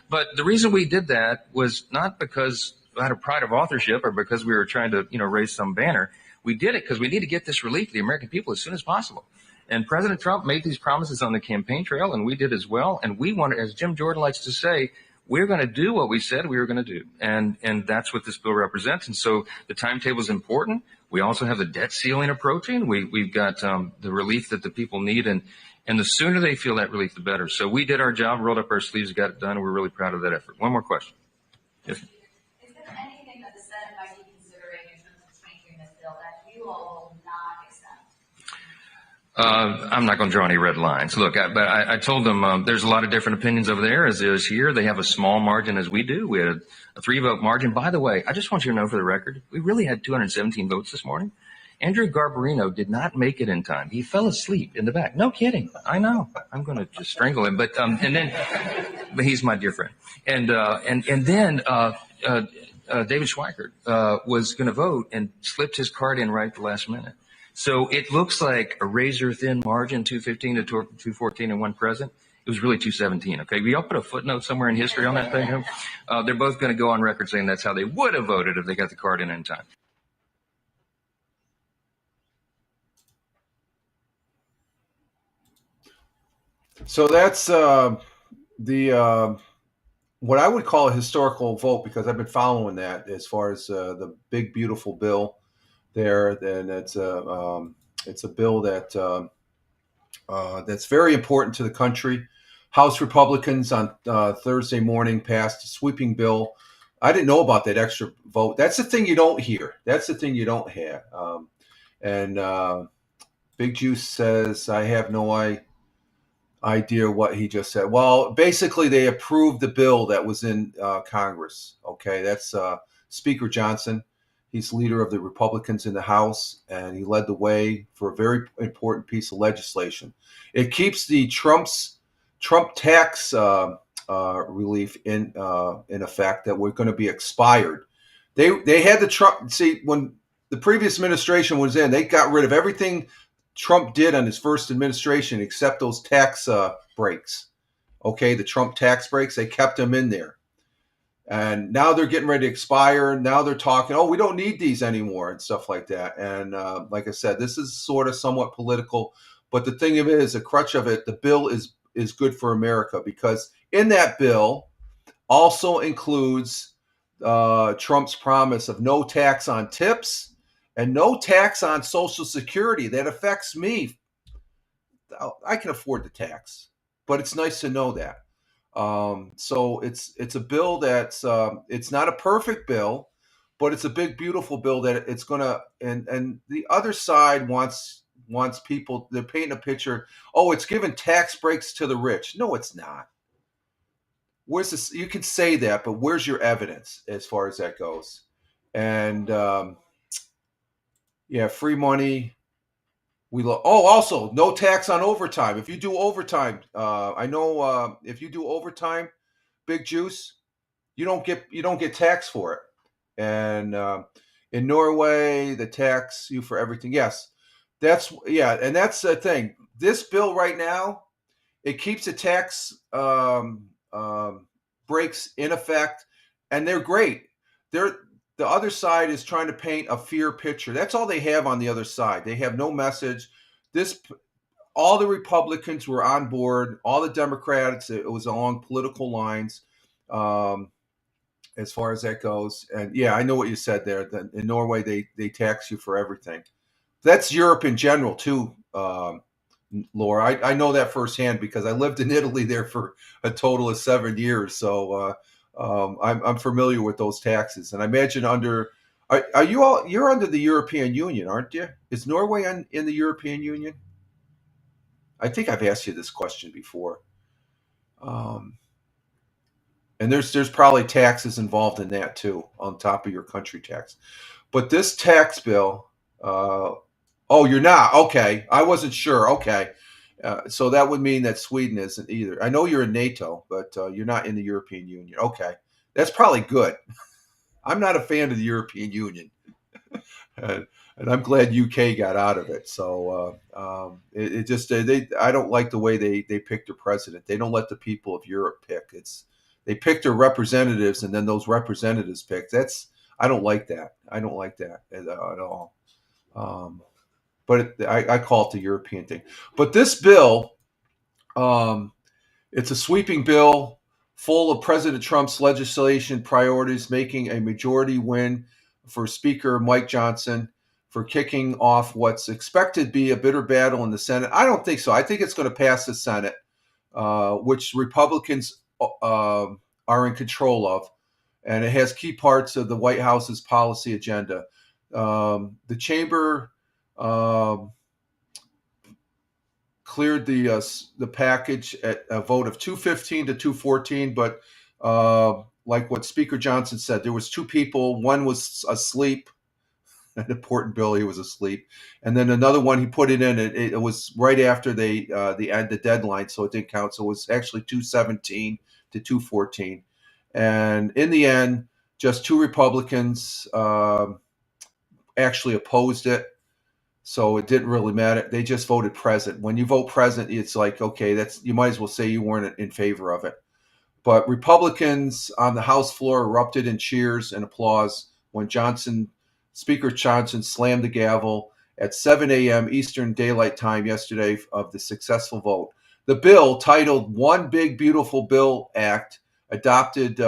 Speaker 12: But the reason we did that was not because out of pride of authorship or because we were trying to, raise some banner. We did it because we need to get this relief to the American people as soon as possible. And President Trump made these promises on the campaign trail, and we did as well. And we wanted, as Jim Jordan likes to say, we're going to do what we said we were going to do. And that's what this bill represents. And so the timetable is important. We also have the debt ceiling approaching. We've got the relief that the people need. And the sooner they feel that relief, the better. So we did our job, rolled up our sleeves, got it done. And we're really proud of that effort. One more question. Yes. I'm not going to draw any red lines. Look, I told them there's a lot of different opinions over there as is here. They have a small margin as we do. We had a 3-vote margin. By the way, I just want you to know for the record, we really had 217 votes this morning. Andrew Garbarino did not make it in time. He fell asleep in the back. No kidding. I know. I'm going to just strangle him. But he's my dear friend. And then David Schweikert was going to vote and slipped his card in right at the last minute. So it looks like a razor-thin margin, 215 to 214 and one present. It was really 217, okay? We all put a footnote somewhere in history on that thing. They're both going to go on record saying that's how they would have voted if they got the card in time.
Speaker 1: So that's the what I would call a historical vote, because I've been following that as far as the big, beautiful bill there. Then it's a bill that that's very important to the country. House Republicans on Thursday morning passed a sweeping bill. I didn't know about that extra vote. That's the thing you don't hear. That's the thing you don't have. Big Juice says, I have no idea what he just said. Well, basically, they approved the bill that was in Congress. Okay, that's Speaker Johnson. He's leader of the Republicans in the House, and he led the way for a very important piece of legislation. It keeps the Trump tax relief in effect that were going to be expired. They had the Trump. See, when the previous administration was in, they got rid of everything Trump did on his first administration except those tax breaks. Okay, the Trump tax breaks, they kept them in there. And now they're getting ready to expire. Now they're talking, oh, we don't need these anymore and stuff like that. And like I said, this is sort of somewhat political. But the thing of it is, a crutch of it, the bill is good for America, because in that bill also includes Trump's promise of no tax on tips and no tax on Social Security. That affects me. I can afford the tax, but it's nice to know that. So it's a bill that's it's not a perfect bill, but it's a big, beautiful bill that it's gonna. And the other side wants people. They're painting a picture. Oh, it's giving tax breaks to the rich. No, it's not. Where's this? You can say that, but where's your evidence as far as that goes? And yeah, free money. Also no tax on overtime. If you do overtime, I know if you do overtime, Big Juice, you don't get taxed for it. And in Norway, they tax you for everything. Yes, and that's the thing. This bill right now, it keeps the tax breaks in effect, and they're great. The other side is trying to paint a fear picture. That's all they have on the other side. They have no message. All the Republicans were on board. All the Democrats, it was along political lines as far as that goes. And yeah, I know what you said there. That in Norway, they tax you for everything. That's Europe in general too, Laura. I know that firsthand because I lived in Italy there for a total of 7 years. So I'm familiar with those taxes, and I imagine you're under the European Union, aren't you? Is Norway in the European Union? I think I've asked you this question before. And there's probably taxes involved in that too, on top of your country tax. But this tax bill, you're not. Okay, I wasn't sure. Okay. So that would mean that Sweden isn't either. I know you're in NATO, but you're not in the European Union. Okay. That's probably good. I'm not a fan of the European Union. and I'm glad UK got out of it. So I don't like the way they pick their president. They don't let the people of Europe pick. They pick their representatives, and then those representatives pick. I don't like that. I don't like that at all. But I call it the European thing. But this bill, it's a sweeping bill full of President Trump's legislation priorities, making a majority win for Speaker Mike Johnson for kicking off what's expected to be a bitter battle in the Senate. I don't think so. I think it's going to pass the Senate, which Republicans are in control of, and it has key parts of the White House's policy agenda. The chamber cleared the package at a vote of 215 to 214. But like what Speaker Johnson said, there was two people. One was asleep. An important bill, he was asleep, and then another one he put it in. It was right after the deadline, so it didn't count. So it was actually 217 to 214, and in the end, just two Republicans actually opposed it. So it didn't really matter. They just voted present. When you vote present, it's like, okay, you might as well say you weren't in favor of it. But Republicans on the House floor erupted in cheers and applause when Speaker Johnson slammed the gavel at 7 a.m. Eastern Daylight Time yesterday of the successful vote. The bill, titled One Big Beautiful Bill Act, adopted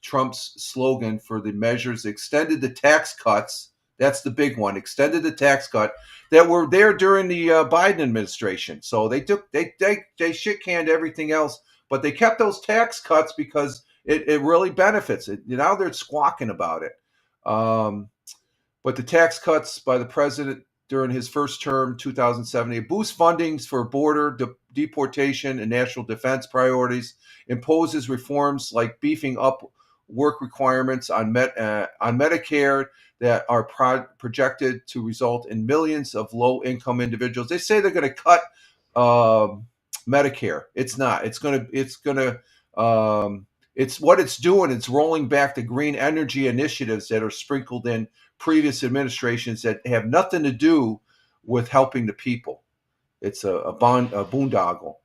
Speaker 1: Trump's slogan for the measures, extended the tax cuts. That's the big one, extended the tax cut that were there during the Biden administration. So they shit canned everything else, but they kept those tax cuts because it really benefits it. Now they're squawking about it. But the tax cuts by the president during his first term, 2007, it boosts fundings for border deportation and national defense priorities, imposes reforms like beefing up work requirements on Medicare that are projected to result in millions of low-income individuals. They say they're going to cut Medicare. It's not. It's what it's doing. It's rolling back the green energy initiatives that are sprinkled in previous administrations that have nothing to do with helping the people. It's a boondoggle.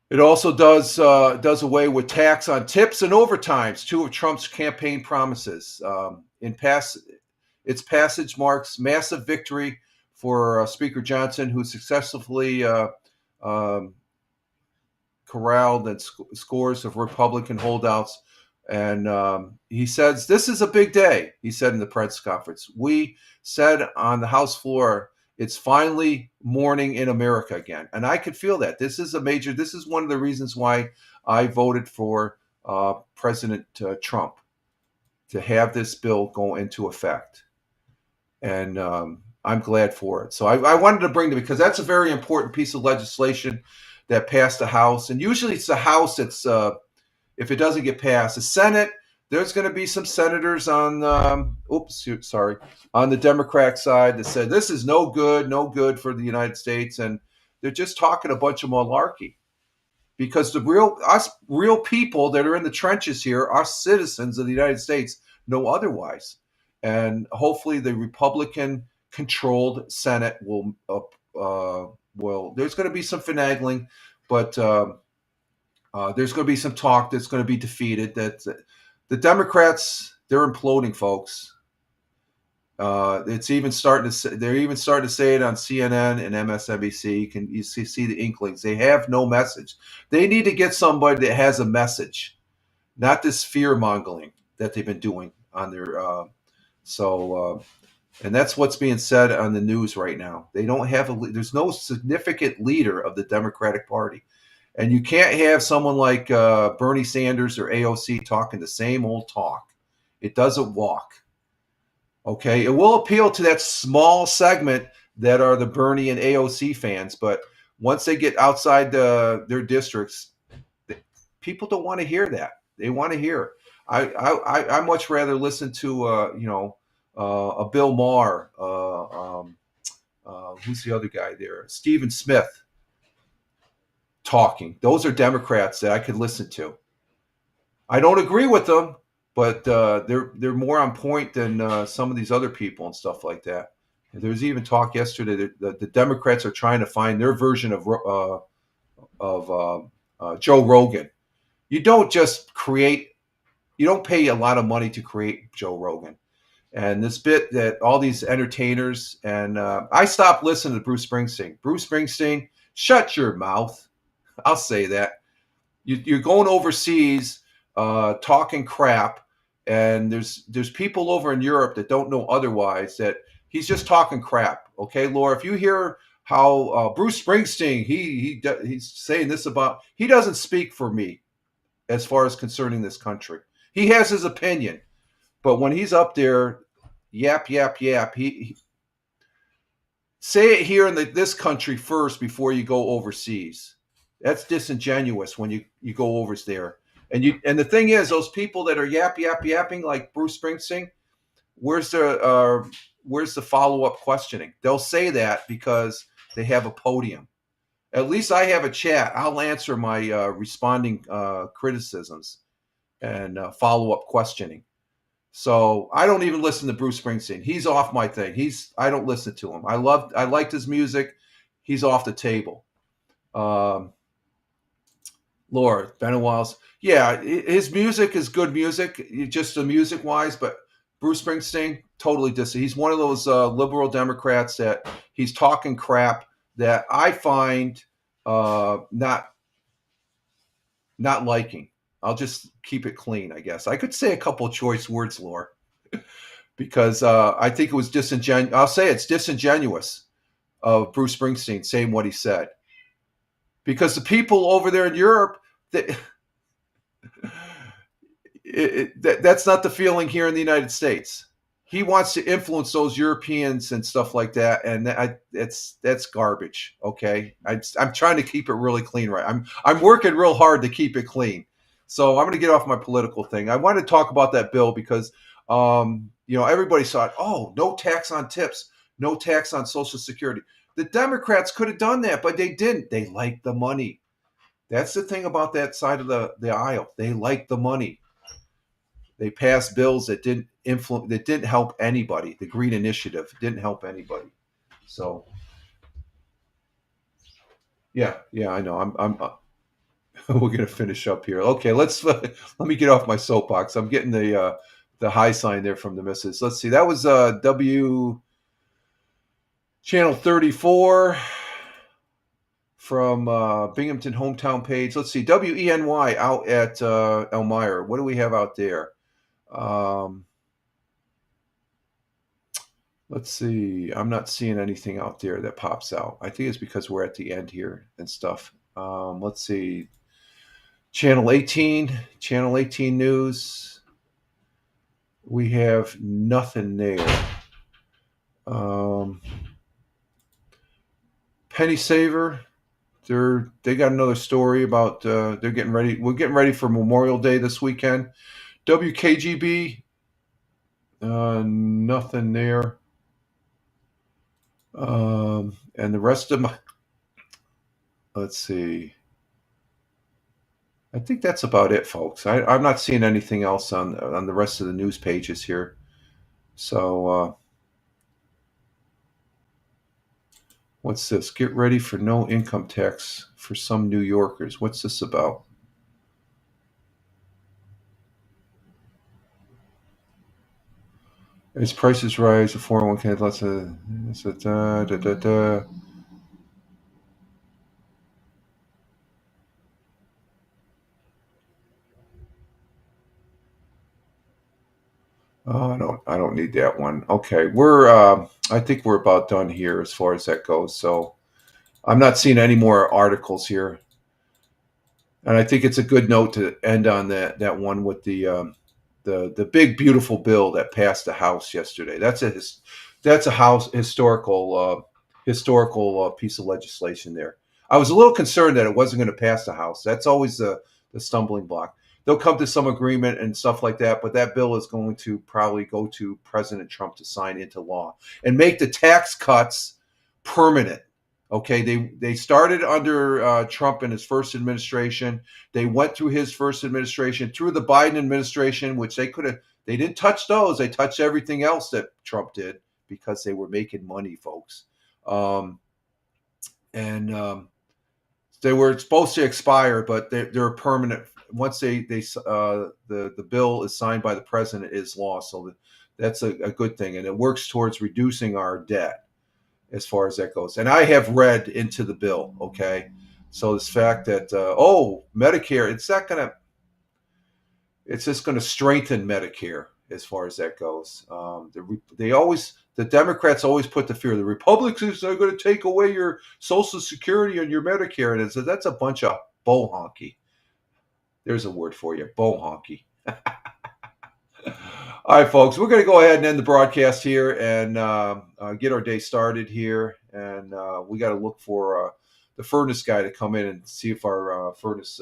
Speaker 1: It also does away with tax on tips and overtimes, two of Trump's campaign promises. Its passage marks massive victory for Speaker Johnson, who successfully corralled and scores of Republican holdouts. And he says, this is a big day, he said in the press conference. We said on the House floor, it's finally morning in America again. And I could feel that. This is one of the reasons why I voted for President Trump, to have this bill go into effect. And I'm glad for it. So I wanted to bring it because that's a very important piece of legislation that passed the House. And usually it's the House that's, if it doesn't get passed, the Senate, there's going to be some senators on, on the Democrat side that said this is no good for the United States, and they're just talking a bunch of malarkey. Because the real people that are in the trenches here are citizens of the United States, no otherwise. And hopefully the Republican-controlled Senate will. There's going to be some finagling, but there's going to be some talk that's going to be defeated. That the Democrats, they're imploding, folks. They're even starting to say it on CNN and MSNBC. You see the inklings. They have no message. They need to get somebody that has a message, not this fear mongering that they've been doing on their. And that's what's being said on the news right now. They don't have there's no significant leader of the Democratic Party. And you can't have someone like Bernie Sanders or AOC talking the same old talk. It doesn't walk. Okay, it will appeal to that small segment that are the Bernie and AOC fans, but once they get outside their districts, people don't want to hear that. They want to hear. I much rather listen to a Bill Maher. Who's the other guy there? Stephen Smith talking. Those are Democrats that I could listen to. I don't agree with them, but they're more on point than some of these other people and stuff like that. And there was even talk yesterday that the Democrats are trying to find their version of Joe Rogan. You don't just create. You don't pay a lot of money to create Joe Rogan. And this bit that all these entertainers and I stopped listening to Bruce Springsteen. Bruce Springsteen, shut your mouth. I'll say that. You're going overseas talking crap, and there's people over in Europe that don't know otherwise that he's just talking crap. Okay, Laura, if you hear how Bruce Springsteen, he's saying this about, he doesn't speak for me as far as concerning this country. He has his opinion, but when he's up there, yap, he Say it here in this country first before you go overseas. That's disingenuous when you go over there. And the thing is, those people that are yapping like Bruce Springsteen, where's the follow-up questioning? They'll say that because they have a podium. At least I have a chat. I'll answer my responding criticisms and follow-up questioning. So I don't even listen to Bruce Springsteen. He's off my thing. I don't listen to him. I liked his music. He's off the table. Laura, been a while. Yeah, his music is good music, just the music wise, but Bruce Springsteen, totally distant. He's one of those liberal Democrats that he's talking crap that I find not liking. I'll just keep it clean, I guess. I could say a couple of choice words, Laura, because I think it was disingenuous. I'll say it's disingenuous of Bruce Springsteen saying what he said. Because the people over there in Europe, that's not the feeling here in the United States. He wants to influence those Europeans and stuff like that, and that's garbage. Okay, I'm trying to keep it really clean, right? I'm working real hard to keep it clean. So I'm going to get off my political thing. I want to talk about that bill because everybody thought, oh, no tax on tips, no tax on Social Security. The Democrats could have done that, but they didn't. They like the money. That's the thing about that side of the aisle. They like the money. They passed bills that didn't help anybody. The Green Initiative didn't help anybody. So, yeah, I know. I'm we're gonna finish up here. Okay, let me get off my soapbox. I'm getting the high sign there from the missus. Let's see. That was W Channel 34 from Binghamton hometown page. Let's see. WENY out at Elmira. What do we have out there? Let's see. I'm not seeing anything out there that pops out. I think it's because we're at the end here and stuff. Let's see. Channel 18 News. We have nothing there. Penny Saver. They got another story about they're getting ready. We're getting ready for Memorial Day this weekend. WKGB. Nothing there. And the rest of my. Let's see. I think that's about it, folks. I'm not seeing anything else on the rest of the news pages here. So, what's this? Get ready for no income tax for some New Yorkers. What's this about? As prices rise, the 401k lots of Oh, I don't need that one. Okay, I think we're about done here as far as that goes. So I'm not seeing any more articles here, and I think it's a good note to end on that one with the big beautiful bill that passed the House yesterday. That's a historical piece of legislation there. I was a little concerned that it wasn't going to pass the House. That's always the stumbling block. They'll come to some agreement and stuff like that, but that bill is going to probably go to President Trump to sign into law and make the tax cuts permanent. Okay, they started under Trump in his first administration. They went through his first administration, through the Biden administration, which they didn't touch those. They touched everything else that Trump did because they were making money, folks. They were supposed to expire, but they're permanent. Once the bill is signed by the president, it is law. So that's a good thing, and it works towards reducing our debt as far as that goes. And I have read into the bill. Okay, so this fact that Medicare, it's just going to strengthen Medicare as far as that goes. The Democrats always put the fear. The Republicans are going to take away your Social Security and your Medicare, and that's a bunch of bull honky. There's a word for you, bull honky. All right, folks, we're going to go ahead and end the broadcast here and get our day started here. and we got to look for the furnace guy to come in and see if our furnace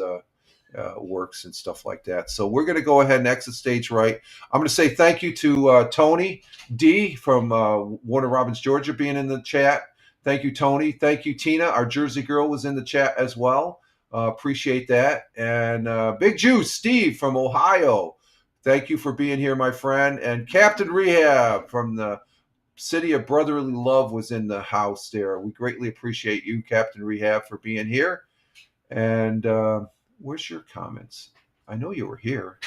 Speaker 1: works and stuff like that. So we're going to go ahead and exit stage right. I'm going to say thank you to Tony D from Warner Robins, Georgia, being in the chat. Thank you, Tony. Thank you, Tina. Our Jersey girl was in the chat as well. Appreciate that. And Big Juice, Steve from Ohio. Thank you for being here, my friend. And Captain Rehab from the City of Brotherly Love was in the house there. We greatly appreciate you, Captain Rehab, for being here. And where's your comments? I know you were here.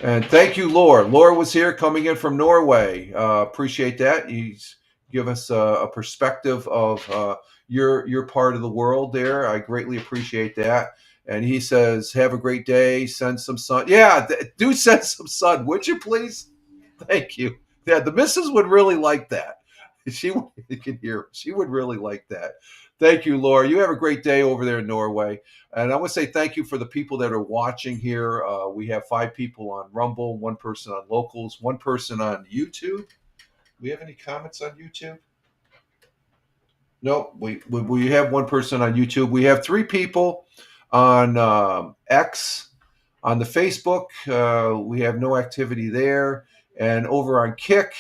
Speaker 1: And thank you, Laura. Laura was here coming in from Norway. Appreciate that. He's give us a perspective of your part of the world there. I greatly appreciate that. And he says, have a great day. Send some sun. Yeah, do send some sun, would you please? Thank you. Yeah, the missus would really like that. You can hear. She would really like that. Thank you, Laura. You have a great day over there in Norway. And I want to say thank you for the people that are watching here. We have 5 people on Rumble, 1 person on Locals, 1 person on YouTube. We have any comments on YouTube? No, we have 1 person on YouTube. We have 3 people on X. On the Facebook, we have no activity there. And over on Kick,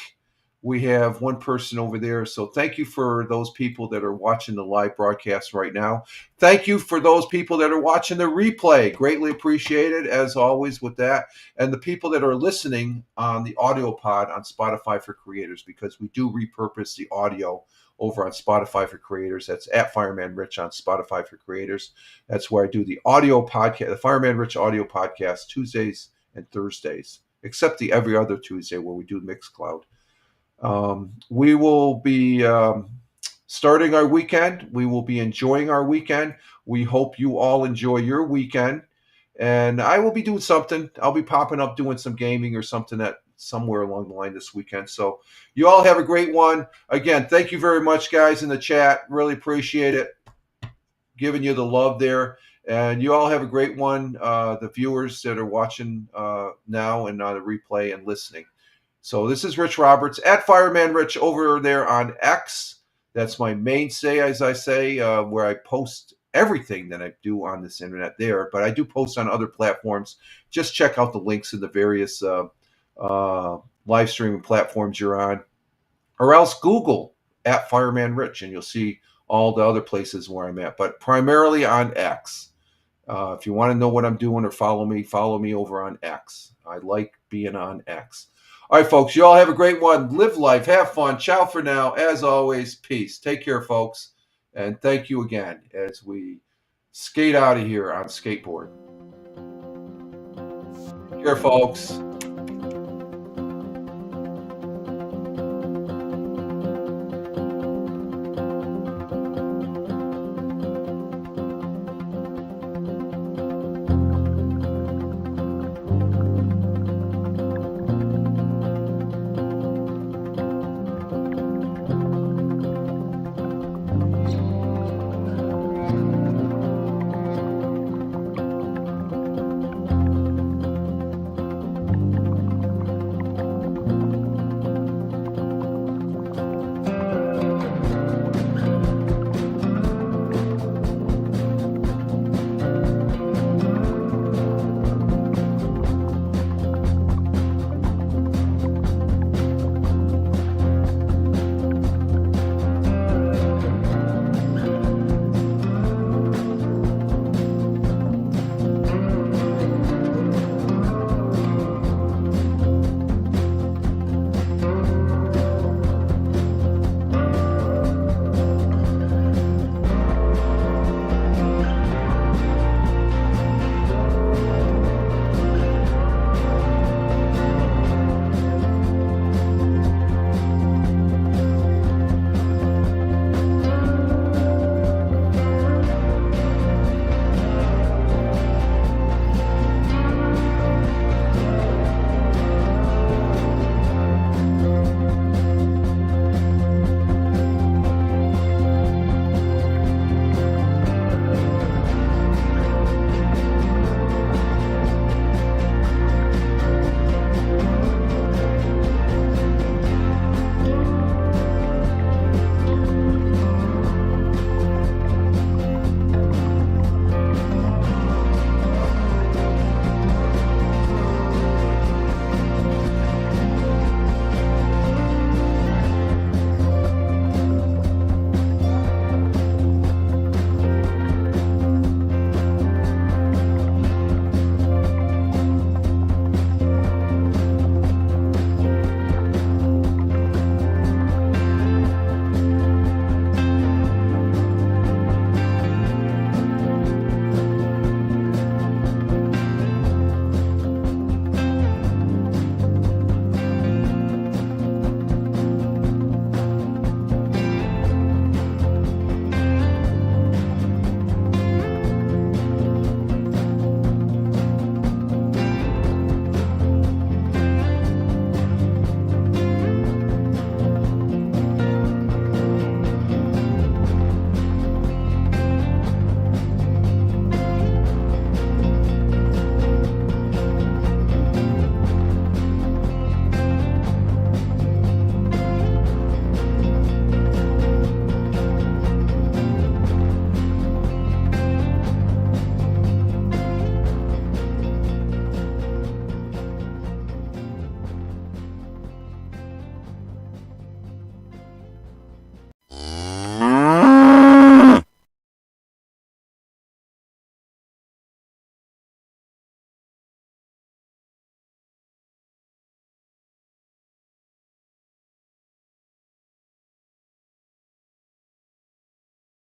Speaker 1: we have 1 person over there. So thank you for those people that are watching the live broadcast right now. Thank you for those people that are watching the replay. Greatly appreciated, as always, with that. And the people that are listening on the audio pod on Spotify for Creators, because we do repurpose the audio over on Spotify for Creators. That's at Fireman Rich on Spotify for Creators. That's where I do the audio podcast, the Fireman Rich audio podcast, Tuesdays and Thursdays, except the every other Tuesday where we do Mixcloud. We will be starting our weekend. We will be enjoying our weekend. We hope you all enjoy your weekend. And I will be doing something. I'll be popping up doing some gaming or something somewhere along the line this weekend. So you all have a great one. Again, thank you very much, guys, in the chat. Really appreciate it. Giving you the love there. And you all have a great one, the viewers that are watching now and on the replay and listening. So this is Rich Roberts at Fireman Rich over there on X. That's my mainstay, as I say, where I post everything that I do on this internet there. But I do post on other platforms. Just check out the links in the various live streaming platforms you're on. Or else Google at Fireman Rich, and you'll see all the other places where I'm at. But primarily on X. If you want to know what I'm doing or follow me over on X. I like being on X. All right, folks, you all have a great one. Live life. Have fun. Ciao for now. As always, peace. Take care, folks. And thank you again as we skate out of here on skateboard. Take care, folks.